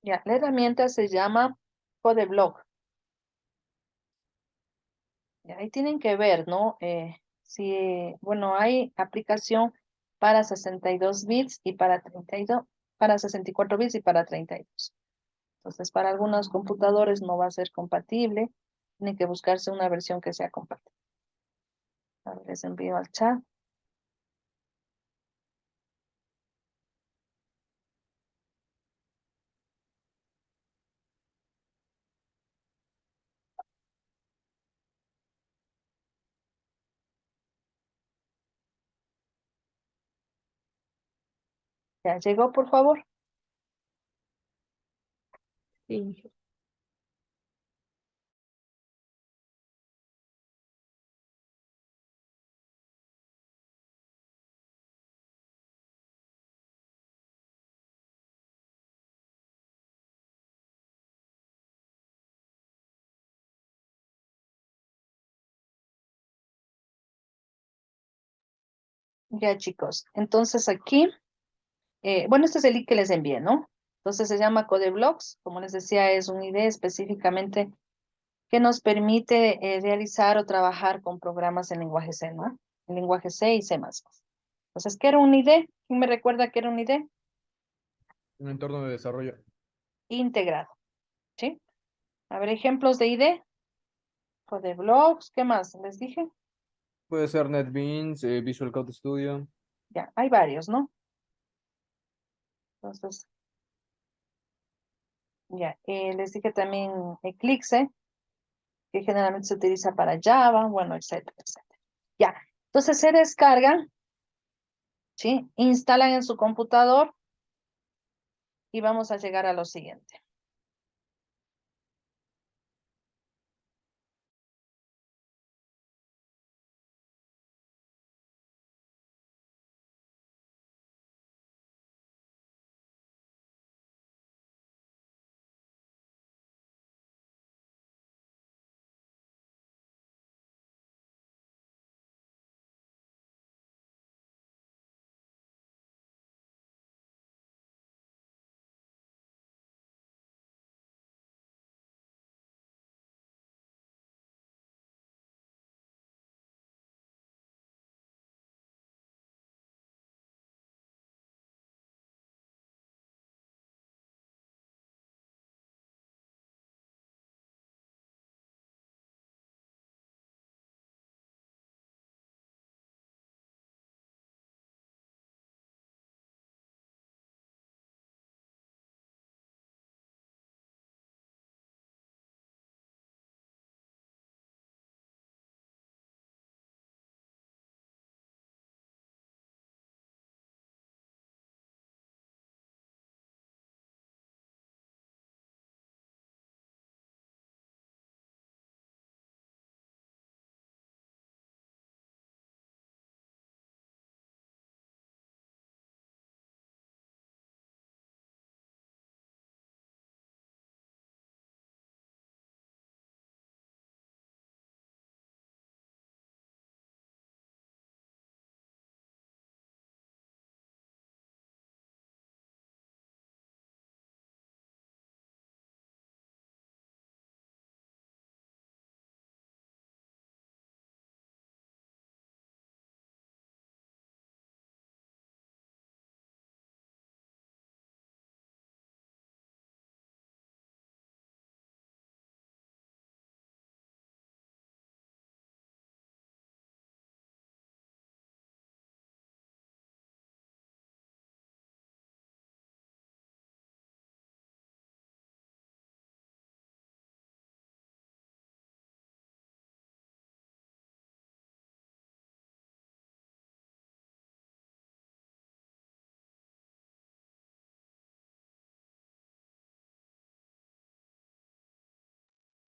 Speaker 1: Ya, la herramienta se llama CodeBlock. Ya, ahí tienen que ver, ¿no? Si, bueno, hay aplicación para 62 bits y para 32, para 64 bits y para 32. Entonces, para algunos computadores no va a ser compatible. Tiene que buscarse una versión que sea compatible. A ver, les envío al chat. ¿Ya llegó, por favor?
Speaker 8: Sí.
Speaker 1: Ya, chicos. Entonces aquí, bueno, este es el link que les envié, ¿no? Entonces se llama CodeBlocks. Como les decía, es un IDE específicamente que nos permite realizar o trabajar con programas en lenguaje C, ¿no? En lenguaje C y C++. Entonces, ¿qué era un IDE? ¿Quién me recuerda qué era un IDE?
Speaker 5: Un entorno de desarrollo.
Speaker 1: Integrado, ¿sí? A ver, ejemplos de IDE. CodeBlocks, ¿qué más? Les dije.
Speaker 5: Puede ser NetBeans, Visual Code Studio.
Speaker 1: Ya, hay varios, ¿no? Entonces, ya, les dije también Eclipse, que generalmente se utiliza para Java, bueno, etcétera, etcétera. Ya, entonces se descargan, ¿sí? Instalan en su computador y vamos a llegar a lo siguiente.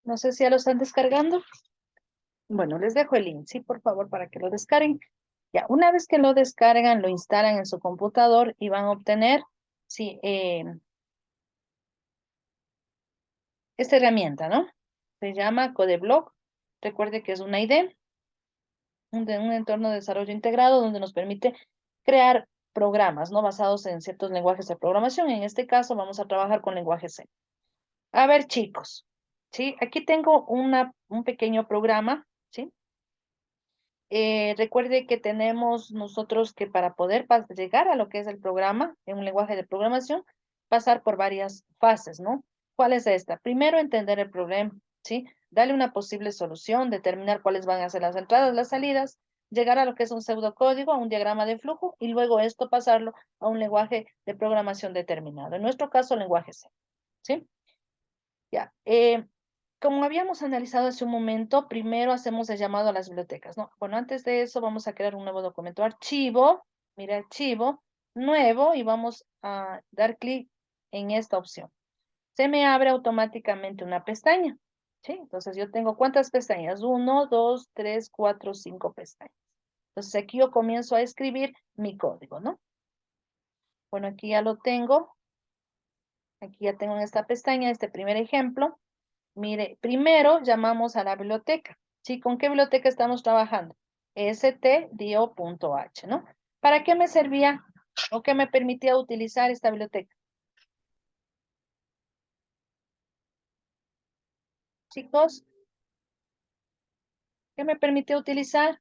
Speaker 1: No sé si ya lo están descargando. Bueno, les dejo el link, sí, por favor, para que lo descarguen. Ya, una vez que lo descargan, lo instalan en su computador y van a obtener, sí, esta herramienta, ¿no? Se llama CodeBlock. Recuerde que es una IDE, un entorno de desarrollo integrado donde nos permite crear programas, ¿no? Basados en ciertos lenguajes de programación. En este caso, vamos a trabajar con lenguaje C. A ver, chicos, ¿sí? Aquí tengo un pequeño programa, ¿sí? Recuerde que tenemos nosotros que para poder llegar a lo que es el programa, en un lenguaje de programación, pasar por varias fases, ¿no? ¿Cuál es esta? Primero, entender el problema, ¿sí? Darle una posible solución, determinar cuáles van a ser las entradas, las salidas, llegar a lo que es un pseudocódigo, a un diagrama de flujo, y luego esto pasarlo a un lenguaje de programación determinado. En nuestro caso, lenguaje C, ¿sí? Ya. Como habíamos analizado hace un momento, primero hacemos el llamado a las bibliotecas, ¿no? Bueno, antes de eso vamos a crear un nuevo documento archivo, mira archivo, nuevo y vamos a dar clic en esta opción. Se me abre automáticamente una pestaña. ¿Sí? Entonces yo tengo ¿cuántas pestañas? 1, 2, 3, 4, 5 pestañas. Entonces aquí yo comienzo a escribir mi código, ¿no? Bueno, aquí ya lo tengo. Aquí ya tengo en esta pestaña este primer ejemplo. Mire, primero llamamos a la biblioteca. ¿Sí? ¿Con qué biblioteca estamos trabajando? stdio.h, ¿no? ¿Para qué me servía o qué me permitía utilizar esta biblioteca? Chicos, ¿qué me permite utilizar?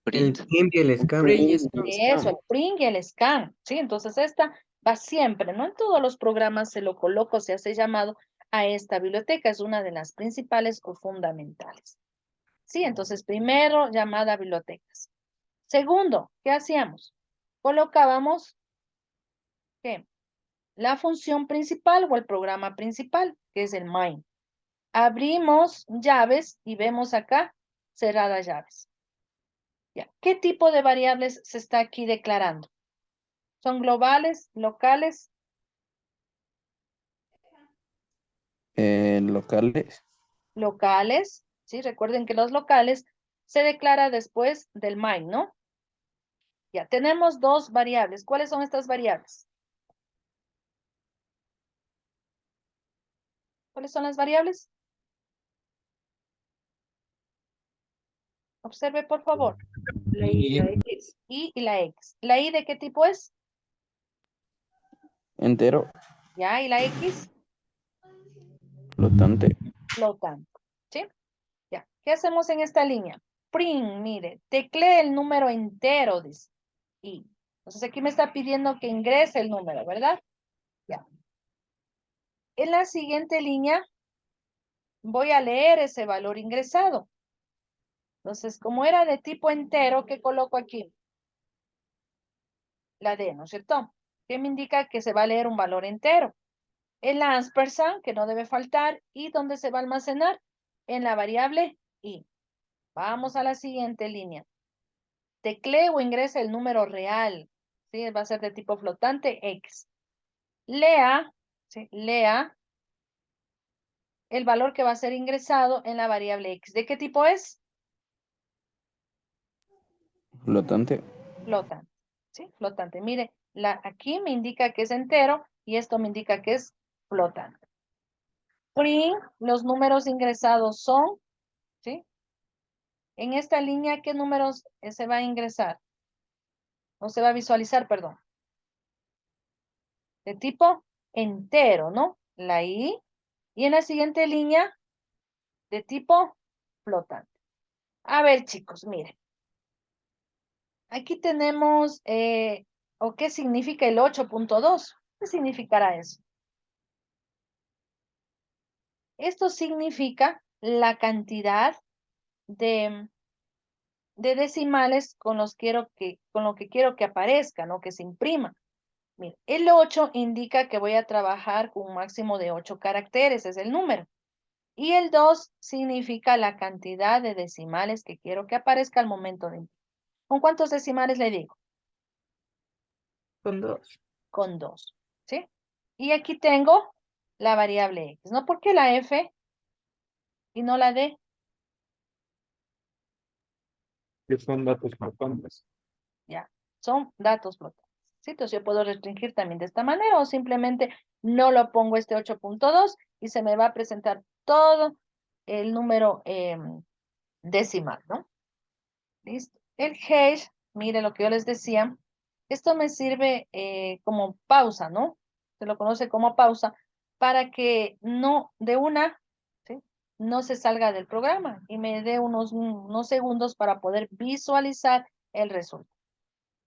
Speaker 8: El print y el scan.
Speaker 1: Eso, el print y el scan, ¿sí? Entonces esta va siempre, no en todos los programas se lo coloco, se hace llamado a esta biblioteca, es una de las principales o fundamentales. Sí, entonces primero llamada a bibliotecas. Segundo, ¿qué hacíamos? Colocábamos, ¿qué? La función principal o el programa principal, que es el main. Abrimos llaves y vemos acá cerradas llaves. Ya. ¿Qué tipo de variables se está aquí declarando? ¿Son globales, locales?
Speaker 3: Locales.
Speaker 1: Locales, ¿sí? Recuerden que los locales se declara después del main, ¿no? Ya, tenemos dos variables. ¿Cuáles son estas variables? ¿Cuáles son las variables? Observe, por favor.
Speaker 8: La Y, la X.
Speaker 1: Y la X. ¿La Y de qué tipo es?
Speaker 3: Entero.
Speaker 1: Ya, ¿y la X?
Speaker 3: Flotante.
Speaker 1: Flotante, ¿sí? Ya, ¿qué hacemos en esta línea? Print, mire, teclee el número entero, dice. Y, entonces aquí me está pidiendo que ingrese el número, ¿verdad? Ya. En la siguiente línea, voy a leer ese valor ingresado. Entonces, como era de tipo entero, ¿qué coloco aquí? La D, ¿no es cierto? ¿Qué me indica que se va a leer un valor entero? El ampersand, que no debe faltar, y ¿dónde se va a almacenar? En la variable i. Vamos a la siguiente línea. Teclee o ingrese el número real. ¿Sí? Va a ser de tipo flotante X. Lea, ¿sí? Lea el valor que va a ser ingresado en la variable X. ¿De qué tipo es?
Speaker 3: Flotante.
Speaker 1: Flotante. ¿Sí? Flotante. Mire, aquí me indica que es entero y esto me indica que es flotante. Print, los números ingresados son, ¿sí? En esta línea, ¿qué números se va a ingresar? O se va a visualizar, perdón. De tipo entero, ¿no? La I. Y en la siguiente línea, de tipo flotante. A ver, chicos, miren. Aquí tenemos, ¿o qué significa el 8.2? ¿Qué significará eso? Esto significa la cantidad de, de decimales con lo que quiero que aparezca, ¿no? Que se imprima. Mira, el 8 indica que voy a trabajar con un máximo de 8 caracteres, es el número. Y el 2 significa la cantidad de decimales que quiero que aparezca al momento de imprimir. ¿Con cuántos decimales le digo?
Speaker 8: Con 2.
Speaker 1: Con 2, ¿sí? Y aquí tengo la variable X, ¿no? ¿Por qué la F y no la D?
Speaker 2: Que son datos flotantes.
Speaker 1: Ya, son datos flotantes. ¿Sí? Entonces yo puedo restringir también de esta manera o simplemente no lo pongo este 8.2 y se me va a presentar todo el número decimal, ¿no? Listo. El hash, mire lo que yo les decía, esto me sirve como pausa, ¿no? Se lo conoce como pausa para que no, de una, ¿sí? No se salga del programa y me dé unos segundos para poder visualizar el resultado.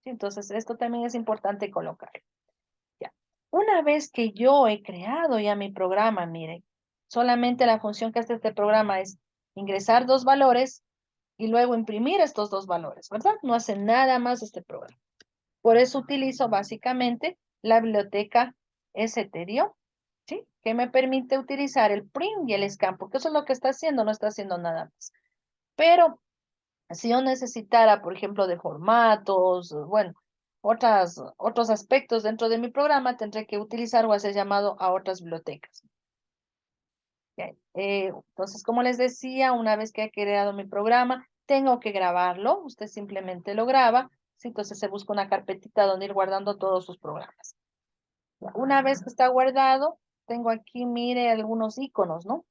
Speaker 1: ¿Sí? Entonces, esto también es importante colocar. Ya. Una vez que yo he creado ya mi programa, miren, solamente la función que hace este programa es ingresar dos valores y luego imprimir estos dos valores, ¿verdad? No hace nada más este programa. Por eso utilizo básicamente la biblioteca stdio, ¿sí? Que me permite utilizar el print y el scan, porque eso es lo que está haciendo, no está haciendo nada más. Pero si yo necesitara, por ejemplo, de formatos, bueno, otros aspectos dentro de mi programa, tendré que utilizar o hacer llamado a otras bibliotecas. Ok, entonces, como les decía, una vez que he creado mi programa, tengo que grabarlo. Usted simplemente lo graba. ¿Sí? Entonces se busca una carpetita donde ir guardando todos sus programas. Una vez que está guardado, tengo aquí, mire, algunos iconos, ¿no?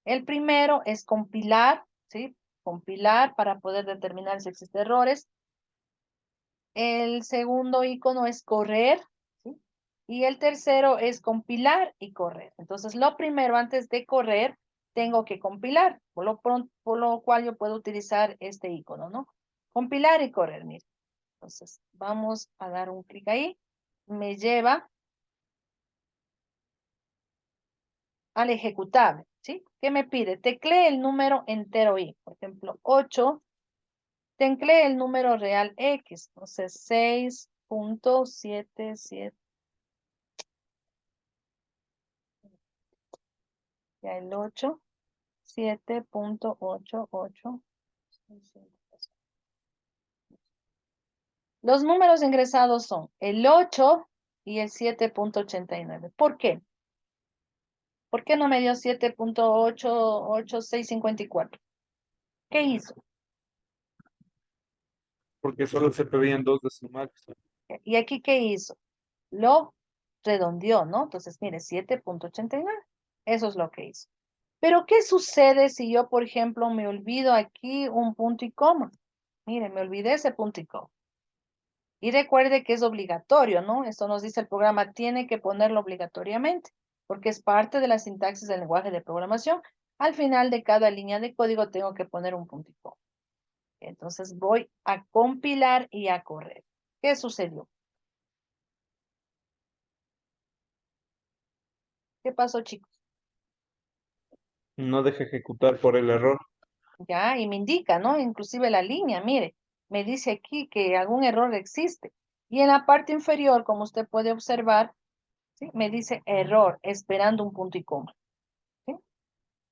Speaker 1: El primero es compilar, ¿sí? Compilar para poder determinar si existen errores. El segundo icono es correr, ¿sí? Y el tercero es compilar y correr. Entonces, lo primero, antes de correr, tengo que compilar, por lo cual yo puedo utilizar este icono, ¿no? Compilar y correr, mire. Entonces, vamos a dar un clic ahí. Me lleva al ejecutable, ¿sí? ¿Qué me pide? Teclee el número entero y, por ejemplo, 8, teclee el número real X, entonces 6.77, ya el 8, 7.88. Los números ingresados son el 8 y el 7.89. ¿Por qué? ¿Por qué no me dio 7.88654? ¿Qué hizo?
Speaker 2: Porque solo se pedían dos decimales.
Speaker 1: ¿Y aquí qué hizo? Lo redondeó, ¿no? Entonces, mire, 7.89. Eso es lo que hizo. Pero, ¿qué sucede si yo, por ejemplo, me olvido aquí un punto y coma? Mire, me olvidé ese punto y coma. Y recuerde que es obligatorio, ¿no? Esto nos dice el programa, tiene que ponerlo obligatoriamente, porque es parte de la sintaxis del lenguaje de programación. Al final de cada línea de código tengo que poner un punto y coma. Entonces voy a compilar y a correr. ¿Qué sucedió? ¿Qué pasó, chicos?
Speaker 2: No deja ejecutar por el error.
Speaker 1: Ya, y me indica, ¿no? Inclusive la línea, mire, me dice aquí que algún error existe. Y en la parte inferior, como usted puede observar, ¿sí? Me dice error, esperando un punto y coma. ¿Sí?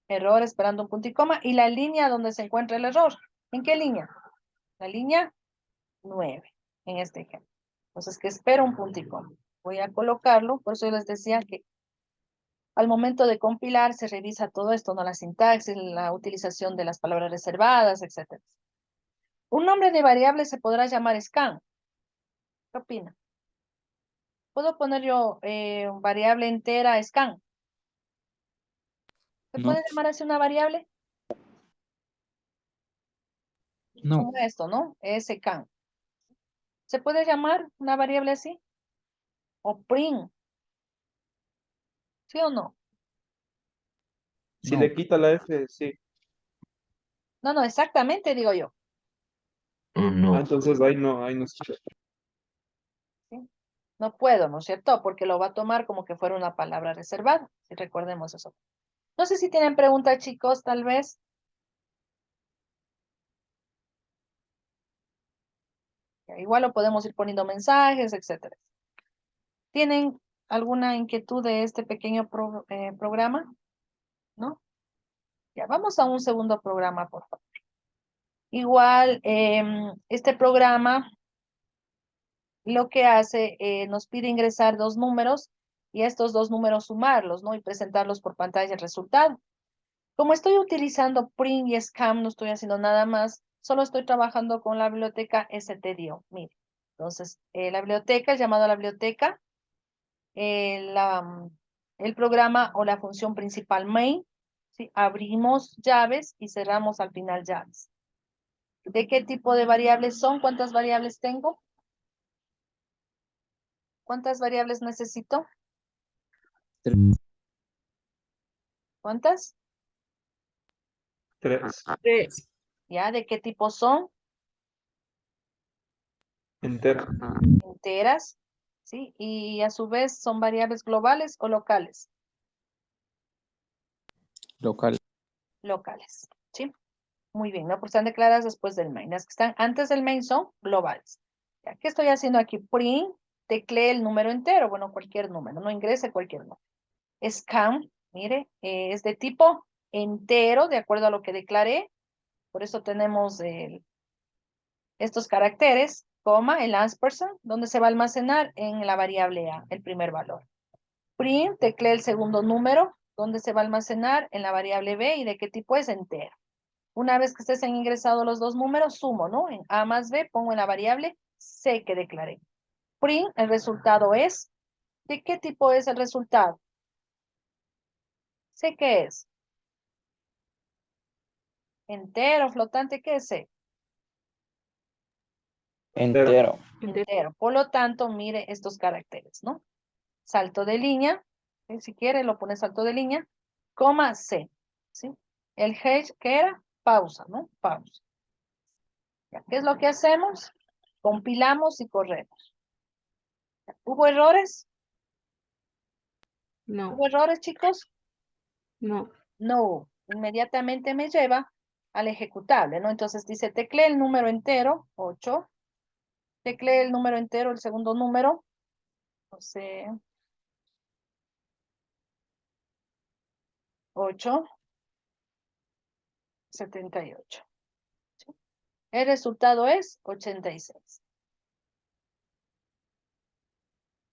Speaker 1: Error, esperando un punto y coma. Y la línea donde se encuentra el error. ¿En qué línea? La línea 9, en este ejemplo. Entonces, que espero un punto y coma. Voy a colocarlo, por eso yo les decía que al momento de compilar se revisa todo esto, ¿no? La sintaxis, la utilización de las palabras reservadas, etcétera. Un nombre de variable se podrá llamar scan. ¿Qué opina? ¿Puedo poner yo variable entera scan? ¿Se
Speaker 3: No,
Speaker 1: puede llamar así una variable?
Speaker 3: no,
Speaker 1: Como esto, ¿no? Scan. ¿Se puede llamar una variable así? O print, ¿sí o no?
Speaker 2: Si
Speaker 3: no.
Speaker 2: le quita la F, sí.
Speaker 1: No, no, exactamente digo yo.
Speaker 2: Entonces ahí no se.
Speaker 1: ¿Sí? No puedo, ¿no es cierto? Porque lo va a tomar como que fuera una palabra reservada. Si recordemos eso. No sé si tienen preguntas, chicos, tal vez. Ya, igual lo podemos ir poniendo mensajes, etcétera. ¿Tienen alguna inquietud de este pequeño programa? ¿No? Ya, vamos a un segundo programa, por favor. Igual, este programa lo que hace, nos pide ingresar dos números y estos dos números sumarlos, ¿no? Y presentarlos por pantalla el resultado. Como estoy utilizando print y scan, no estoy haciendo nada más, solo estoy trabajando con la biblioteca stdio. Mire, entonces, la biblioteca, el llamado a la biblioteca, el programa o la función principal main, ¿sí? Abrimos llaves y cerramos al final llaves. ¿De qué tipo de variables son? ¿Cuántas variables tengo? ¿Cuántas variables necesito? ¿Cuántas?
Speaker 2: 3.
Speaker 8: Tres.
Speaker 1: ¿Ya? ¿De qué tipo son?
Speaker 2: Entera.
Speaker 1: Enteras, ¿sí? Y a su vez son variables globales o locales.
Speaker 3: Local.
Speaker 1: Locales, ¿sí? Muy bien, ¿no? Porque están declaradas después del main. Las que están antes del main son globales. ¿Ya? ¿Qué estoy haciendo aquí? Print, teclee el número entero, bueno, cualquier número, no ingrese cualquier número. Scan, mire, es de tipo entero, de acuerdo a lo que declaré. Por eso tenemos estos caracteres. coma, el ampersand, donde se va a almacenar en la variable A, el primer valor. Print, teclea el segundo número, donde se va a almacenar en la variable B y de qué tipo es entero. Una vez que ustedes han ingresado los dos números, sumo, ¿no? En A más B pongo en la variable C que declaré. Print, el resultado es, ¿de qué tipo es el resultado? ¿C qué es? Entero, flotante, ¿qué es C?
Speaker 3: Entero.
Speaker 1: Entero. Por lo tanto, mire estos caracteres, ¿no? Salto de línea, si quiere lo pone salto de línea, coma C, ¿sí? El hash, ¿qué era? Pausa, ¿no? Pausa. Ya, ¿qué es lo que hacemos? Compilamos y corremos. ¿Hubo errores?
Speaker 9: No,
Speaker 1: ¿Hubo errores, chicos?
Speaker 9: no.
Speaker 1: No. Inmediatamente me lleva al ejecutable, ¿no? Entonces dice, teclee el número entero, 8. Teclee el número entero, el segundo número, no sé, 8, 78. ¿Sí? El resultado es 86.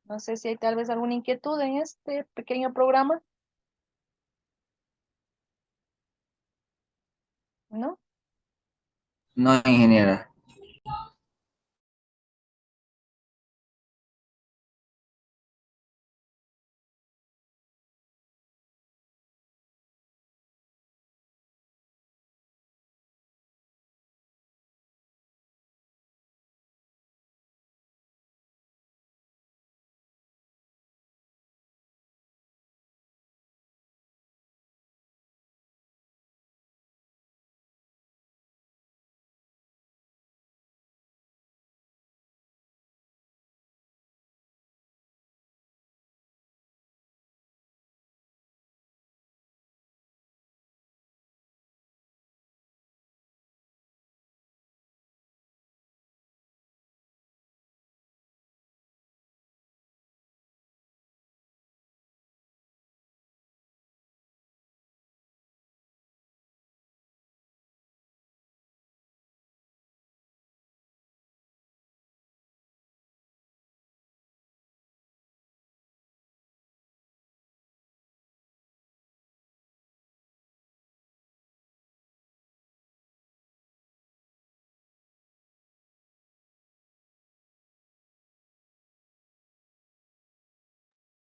Speaker 1: No sé si hay tal vez alguna inquietud en este pequeño programa, ¿no?
Speaker 8: No, ingeniera.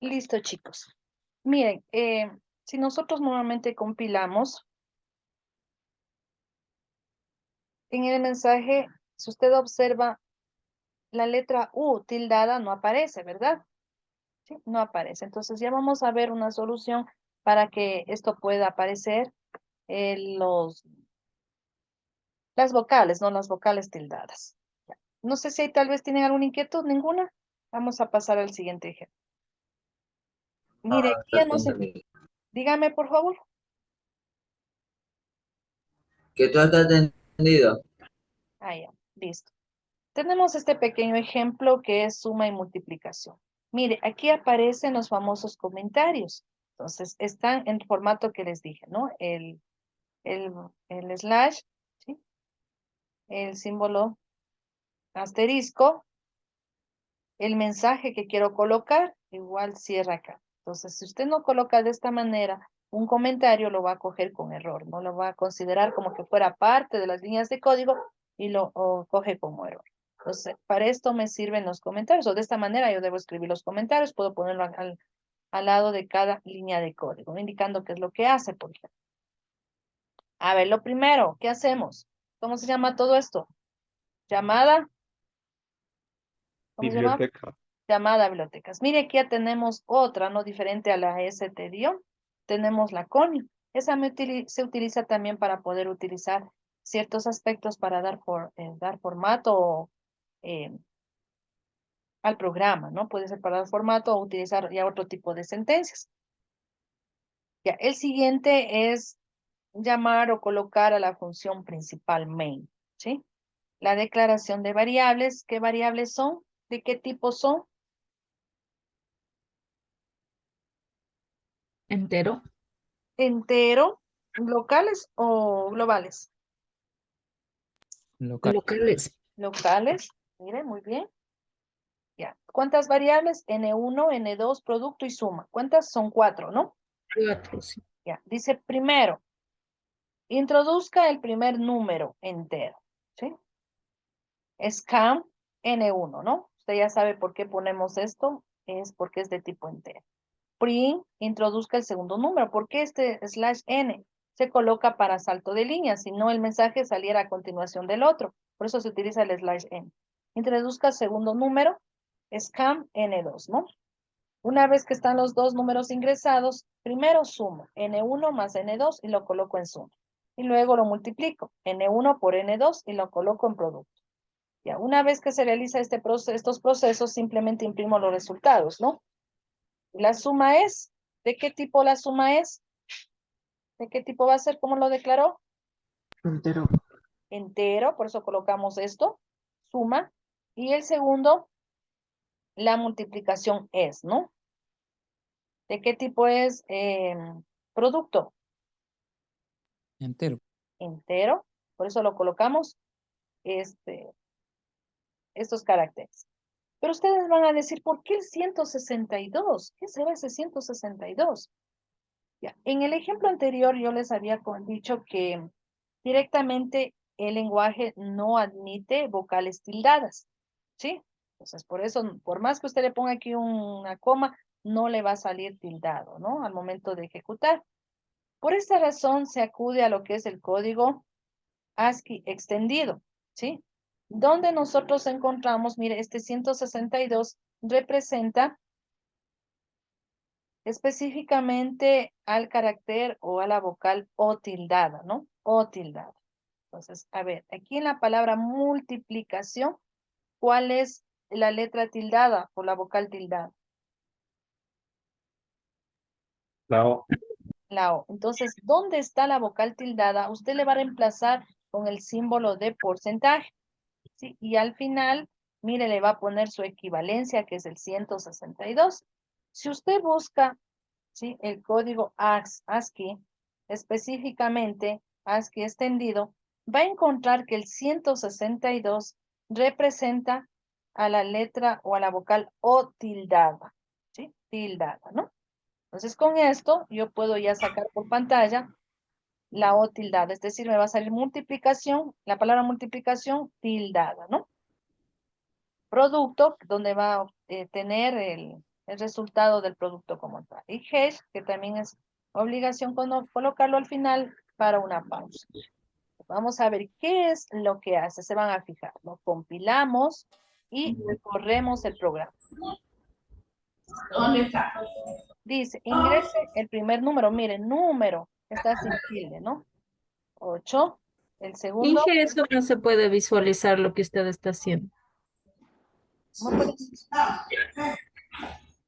Speaker 1: Listo, chicos. Miren, si nosotros nuevamente compilamos, en el mensaje, si usted observa, la letra U tildada no aparece, ¿verdad? ¿Sí? No aparece. Entonces ya vamos a ver una solución para que esto pueda aparecer en las vocales, no las vocales tildadas. Ya. No sé si hay, tal vez tienen alguna inquietud, ninguna. Vamos a pasar al siguiente ejemplo. Mire, aquí ya no sé. Dígame, por favor.
Speaker 8: Que tú has entendido.
Speaker 1: Ah, ya, listo. Tenemos este pequeño ejemplo que es suma y multiplicación. Mire, aquí aparecen los famosos comentarios. Entonces, están en el formato que les dije, ¿no? El, el slash, ¿sí? El símbolo asterisco, el mensaje que quiero colocar, igual cierra acá. Entonces, si usted no coloca de esta manera un comentario, lo va a coger con error, no lo va a considerar como que fuera parte de las líneas de código y coge como error. Entonces, para esto me sirven los comentarios, o de esta manera yo debo escribir los comentarios, puedo ponerlo al lado de cada línea de código, ¿no? Indicando qué es lo que hace, por ejemplo. A ver, lo primero, ¿qué hacemos? ¿Cómo se llama todo esto? Llamada, ¿cómo se llama?
Speaker 2: Biblioteca.
Speaker 1: Llamada a bibliotecas. Mire, aquí ya tenemos otra, no diferente a la STDIO. Tenemos la CONI. Esa se utiliza también para poder utilizar ciertos aspectos para dar formato eh, al programa, ¿no? Puede ser para dar formato o utilizar ya otro tipo de sentencias. Ya, el siguiente es llamar o colocar a la función principal main, ¿sí? La declaración de variables. ¿Qué variables son? ¿De qué tipo son?
Speaker 9: Entero.
Speaker 1: Entero, locales o globales.
Speaker 3: Local.
Speaker 9: Locales.
Speaker 1: Locales. Mire, muy bien. Ya. ¿Cuántas variables? N1, N2, producto y suma. ¿Cuántas? Son 4, ¿no?
Speaker 9: 4, sí.
Speaker 1: Ya. Dice primero, introduzca el primer número entero, ¿sí? Scam N1, ¿no? Usted ya sabe por qué ponemos esto, es porque es de tipo entero. Print, introduzca el segundo número. ¿Por qué este /n? Se coloca para salto de línea, si no el mensaje saliera a continuación del otro. Por eso se utiliza el /n. Introduzca el segundo número, scam N2, ¿no? Una vez que están los dos números ingresados, primero sumo N1 más N2 y lo coloco en suma. Y luego lo multiplico, N1 por N2 y lo coloco en producto. Ya, una vez que se realiza estos procesos, simplemente imprimo los resultados, ¿no? La suma es, ¿de qué tipo la suma es? ¿De qué tipo va a ser? ¿Cómo lo declaró?
Speaker 6: Entero.
Speaker 1: Entero, por eso colocamos esto, suma. Y el segundo, la multiplicación es, ¿no? ¿De qué tipo es? Producto.
Speaker 8: Entero.
Speaker 1: Entero, por eso lo colocamos estos caracteres. Pero ustedes van a decir, ¿por qué el 162? ¿Qué será ese 162? Ya, en el ejemplo anterior yo les había dicho que directamente el lenguaje no admite vocales tildadas, ¿sí? Entonces, por eso, por más que usted le ponga aquí una coma, no le va a salir tildado, ¿no? Al momento de ejecutar. Por esta razón se acude a lo que es el código ASCII extendido, ¿sí? Donde nosotros encontramos, mire, este 162 representa específicamente al carácter o a la vocal O tildada, ¿no? O tildada. Entonces, a ver, aquí en la palabra multiplicación, ¿cuál es la letra tildada o la vocal tildada?
Speaker 2: La O.
Speaker 1: La O. Entonces, ¿dónde está la vocal tildada? Usted le va a reemplazar con el símbolo de porcentaje, ¿sí? Y al final, mire, le va a poner su equivalencia, que es el 162. Si usted busca, ¿sí?, el código ASCII, específicamente ASCII extendido, va a encontrar que el 162 representa a la letra o a la vocal O tildada, ¿sí? Tildada, ¿no? Entonces, con esto yo puedo ya sacar por pantalla la O tildada, es decir, me va a salir multiplicación, la palabra multiplicación tildada, ¿no? Producto, donde va a tener el resultado del producto como tal. Y hash, que también es obligación colocarlo al final para una pausa. Vamos a ver qué es lo que hace. Se van a fijar. Lo compilamos y corremos el programa.
Speaker 9: ¿Dónde está?
Speaker 1: Dice, ingrese el primer número. Miren, número. Está sin tilde, ¿no? 8. El segundo.
Speaker 9: Inge, eso no se puede visualizar lo que usted está haciendo.
Speaker 1: ¿No pueden-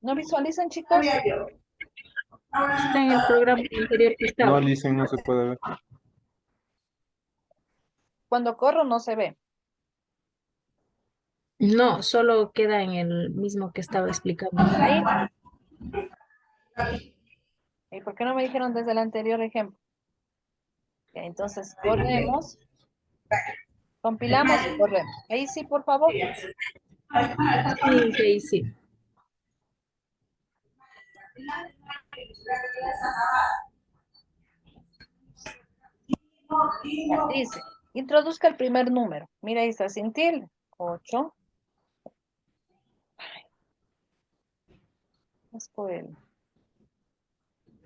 Speaker 1: ¿No visualizan, chicos?
Speaker 9: Está en el programa anterior que
Speaker 2: No,
Speaker 9: estaba.
Speaker 2: Licen, no se puede ver.
Speaker 1: Cuando corro no se ve.
Speaker 9: No, solo queda en el mismo que estaba explicando.
Speaker 1: Ahí. ¿Y por qué no me dijeron desde el anterior ejemplo? Ya, entonces, corremos, compilamos y corremos. Ahí sí, por favor.
Speaker 9: Sí, sí, sí.
Speaker 1: Ya, dice, introduzca el primer número. Mira, ahí está sin tilde. 8. Es por él.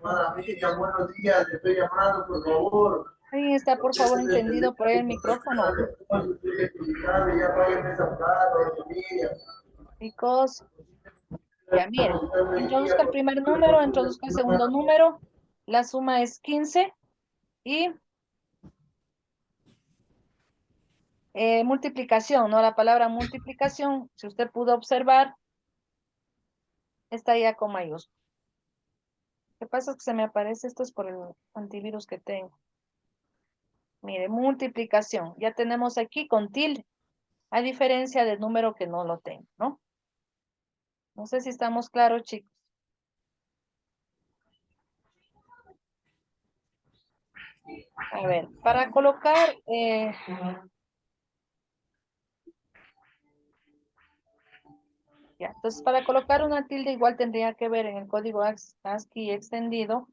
Speaker 7: Buenos días, te estoy llamando, por favor.
Speaker 1: Ahí está, por favor, encendido por ahí el micrófono. Chicos, ya miren. Introduzca el primer número, introduzca el segundo número. La suma es 15 y multiplicación, ¿no? La palabra multiplicación, si usted pudo observar, está ya con mayúscula. Lo que pasa es que se me aparece, esto es por el antivirus que tengo. Mire, multiplicación. Ya tenemos aquí con tilde, a diferencia del número que no lo tengo, ¿no? No sé si estamos claros, chicos. A ver, para colocar Ya, entonces para colocar una tilde igual tendría que ver en el código ASCII extendido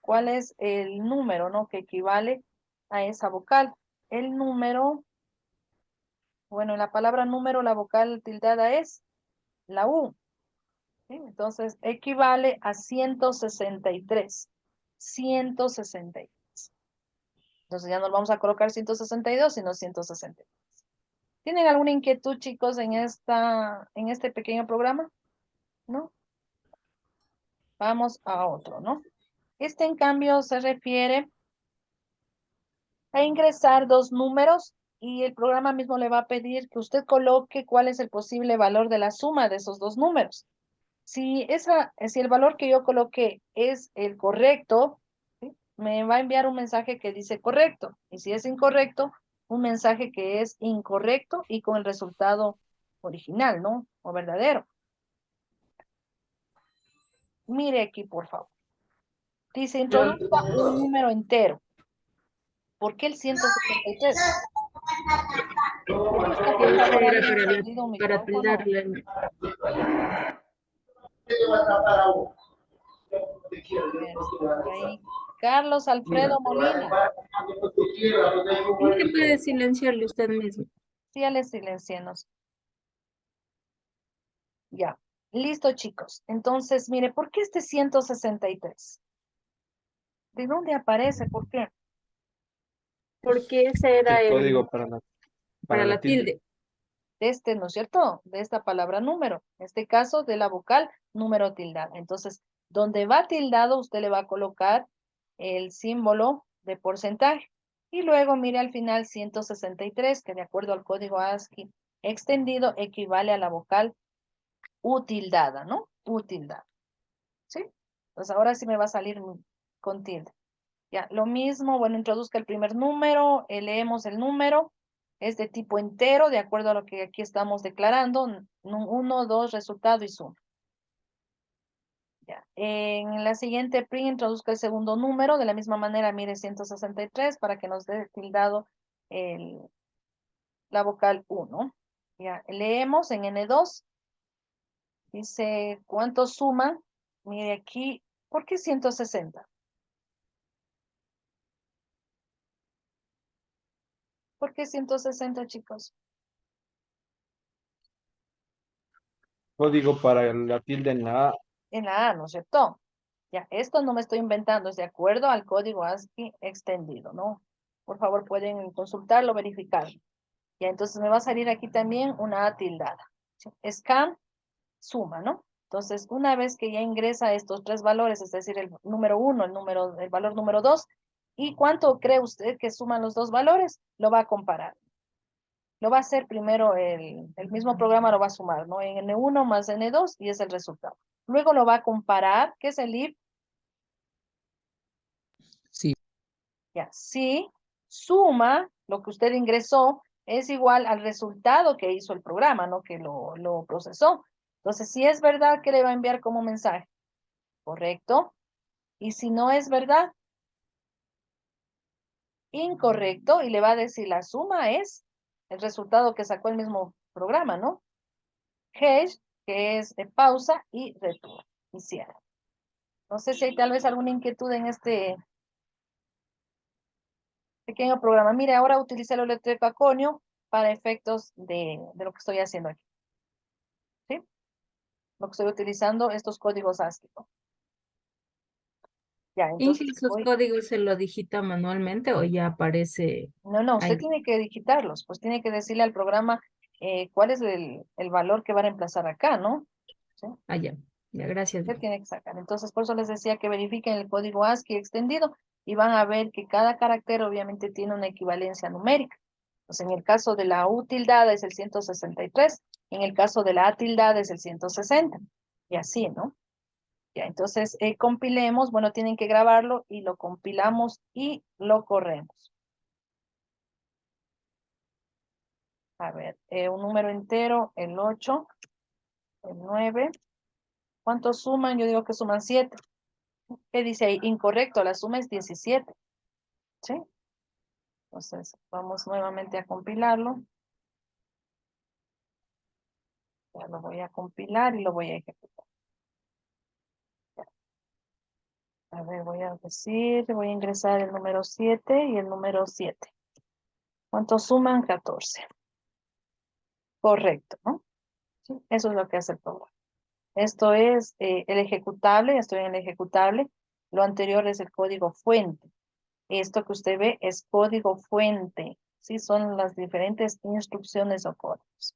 Speaker 1: cuál es el número, ¿no? Que equivale a esa vocal. El número, bueno, en la palabra número la vocal tildada es la U. ¿Sí? Entonces equivale a 163. 163. Entonces ya no vamos a colocar 162, sino 163. ¿Tienen alguna inquietud, chicos, en este pequeño programa? ¿No? Vamos a otro, ¿no? Este, en cambio, se refiere a ingresar dos números y el programa mismo le va a pedir que usted coloque cuál es el posible valor de la suma de esos dos números. Si el valor que yo coloqué es el correcto, ¿sí? Me va a enviar un mensaje que dice correcto. Y si es incorrecto, un mensaje que es incorrecto y con el resultado original, ¿no? O verdadero. Mire aquí, por favor. Dice, introduzca un número entero. ¿Por qué el 173? He visto que, por
Speaker 9: Esa
Speaker 1: favor,
Speaker 9: era
Speaker 1: alguien ha encendido un
Speaker 9: para
Speaker 1: micrófono.
Speaker 9: tildarle.
Speaker 1: A ver, está por ahí. Carlos Alfredo Molina.
Speaker 9: ¿Cómo que puede silenciarle usted mismo?
Speaker 1: Sí, ya le silenciemos. Ya. Listo, chicos. Entonces, mire, ¿por qué este 163? ¿De dónde aparece? ¿Por qué?
Speaker 9: Porque ese era
Speaker 2: El código para
Speaker 9: para
Speaker 2: la
Speaker 9: la
Speaker 2: tilde.
Speaker 9: tilde.
Speaker 1: De este, ¿no es cierto? De esta palabra número. En este caso, de la vocal número tildada. Entonces, donde va tildado, usted le va a colocar el símbolo de porcentaje. Y luego, mire al final 163, que de acuerdo al código ASCII extendido, equivale a la vocal U tildada, ¿no? U tildada. ¿Sí? Pues ahora sí me va a salir con tilde. Ya, lo mismo, bueno, introduzca el primer número, leemos el número, es de tipo entero, de acuerdo a lo que aquí estamos declarando, 1, 2, resultado y suma. Ya, en la siguiente print introduzca el segundo número, de la misma manera, mire 163 para que nos dé tildado la vocal 1. Ya, leemos en N2, dice, ¿cuánto suma? Mire aquí, ¿por qué 160? ¿Por qué 160, chicos?
Speaker 2: Código para la tilde en la A.
Speaker 1: En la A, ¿no es cierto? Ya, esto no me estoy inventando, es de acuerdo al código ASCII extendido, ¿no? Por favor, pueden consultarlo, verificarlo. Ya, entonces me va a salir aquí también una A tildada. ¿Sí? Scan, suma, ¿no? Entonces, una vez que ya ingresa estos tres valores, es decir, el número 1, el valor número 2, ¿y cuánto cree usted que suman los dos valores? Lo va a comparar. Lo va a hacer primero el mismo programa, lo va a sumar, ¿no? En N1 más N2 y es el resultado. Luego lo va a comparar, ¿qué es el if?
Speaker 3: Sí.
Speaker 1: Ya, si suma lo que usted ingresó es igual al resultado que hizo el programa, ¿no? Que lo procesó. Entonces, si es verdad, ¿qué le va a enviar como mensaje? Correcto. Y si no es verdad, incorrecto. Y le va a decir la suma es el resultado que sacó el mismo programa, ¿no? Hash, que es de pausa y return. Y cierra. No sé si hay tal vez alguna inquietud en este pequeño programa. Mire, ahora utilicé el electroconio para efectos de lo que estoy haciendo aquí. ¿Sí? Lo que estoy utilizando, estos códigos ASCII. Ya, entonces
Speaker 9: ¿Y esos
Speaker 1: voy.
Speaker 9: códigos se lo digita manualmente o ya aparece
Speaker 1: No, usted
Speaker 9: ahí?
Speaker 1: tiene que digitarlos, pues tiene que decirle al programa cuál es el valor que va a reemplazar acá, ¿no? ¿Sí?
Speaker 9: Ah, ya. Ya, gracias.
Speaker 1: Usted tiene que sacar. Entonces, por eso les decía que verifiquen el código ASCII extendido y van a ver que cada carácter obviamente tiene una equivalencia numérica. Pues en el caso de la U tildada es el 163, en el caso de la A tildada es el 160, y así, ¿no? Ya, entonces compilemos, bueno, tienen que grabarlo y lo compilamos y lo corremos. A ver, un número entero, el 8, el 9. ¿Cuántos suman? Yo digo que suman 7. ¿Qué dice ahí? Incorrecto, la suma es 17. ¿Sí? Entonces, vamos nuevamente a compilarlo. Ya lo voy a compilar y lo voy a ejecutar. A ver, voy a decir, voy a ingresar el número 7 y el número 7. ¿Cuántos suman? 14. Correcto, ¿no? Sí, eso es lo que hace el programa. Esto es el ejecutable, estoy en el ejecutable. Lo anterior es el código fuente. Esto que usted ve es código fuente. Sí, son las diferentes instrucciones o códigos.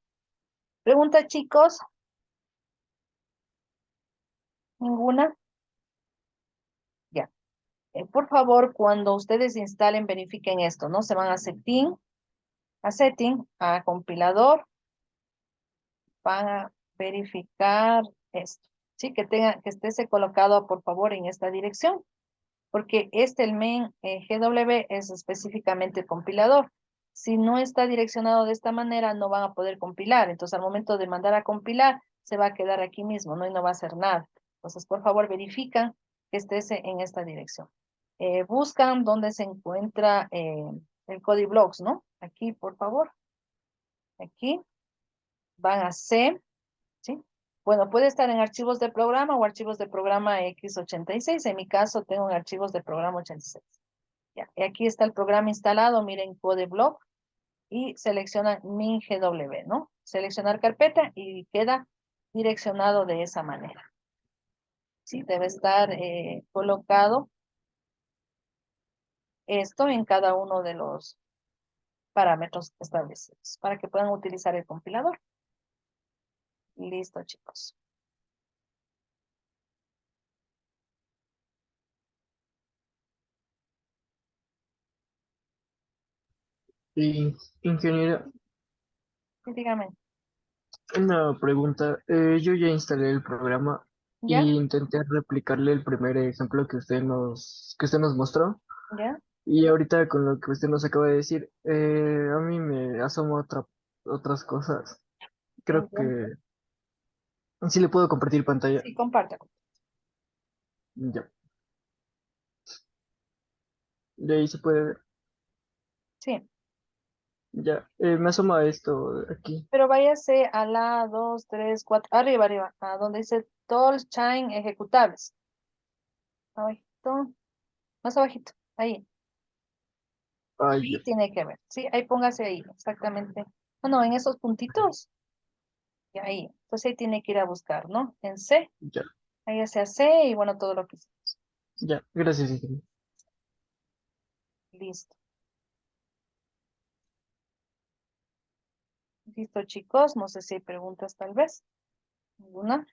Speaker 1: Pregunta, chicos. ¿Ninguna? Ya. Por favor, cuando ustedes instalen, verifiquen esto, ¿no? Se van a setting, a compilador, van a verificar esto. Sí, que esté colocado, por favor, en esta dirección, porque el main GW es específicamente compilador. Si no está direccionado de esta manera, no van a poder compilar. Entonces, al momento de mandar a compilar, se va a quedar aquí mismo, ¿no? Y no va a hacer nada. Entonces, por favor, verifican que esté en esta dirección. Buscan dónde se encuentra el Codiblocks, ¿no? Aquí, por favor. Aquí. Van a C, ¿sí? Bueno, puede estar en archivos de programa o archivos de programa x86. En mi caso, tengo en archivos de programa 86. Ya, y aquí está el programa instalado. Miren, CodeBlock y seleccionan MinGW, ¿no? Seleccionar carpeta y queda direccionado de esa manera. Sí, debe estar colocado esto en cada uno de los parámetros establecidos para que puedan utilizar el compilador. Listo, chicos.
Speaker 6: Y, ingeniera,
Speaker 1: Sí, dígame.
Speaker 6: una pregunta. Yo ya instalé el programa
Speaker 1: ¿Ya?
Speaker 6: y intenté replicarle el primer ejemplo que usted nos mostró.
Speaker 1: ¿Ya?
Speaker 6: Y ahorita con lo que usted nos acaba de decir, a mí me asoma otras cosas. Creo
Speaker 1: Entiendo.
Speaker 6: que sí le puedo compartir pantalla.
Speaker 1: Sí, comparta.
Speaker 6: Ya. De ahí se puede ver.
Speaker 1: Sí,
Speaker 6: Ya. Me asoma esto aquí.
Speaker 1: pero váyase a la 2, 3, 4, arriba, arriba, a donde dice Tools Chain Ejecutables. Abajito, más abajito, ahí.
Speaker 6: Ay, ya.
Speaker 1: Ahí tiene que ver, sí, ahí póngase ahí, exactamente. No, en esos puntitos, y ahí. Entonces ahí tiene que ir a buscar, ¿no? En C,
Speaker 6: Ya.
Speaker 1: ahí hacia C y bueno, todo lo que hicimos.
Speaker 6: Ya. Gracias, ingeniero.
Speaker 1: Listo. Listo, chicos, no sé si hay preguntas tal vez. ¿Ninguna?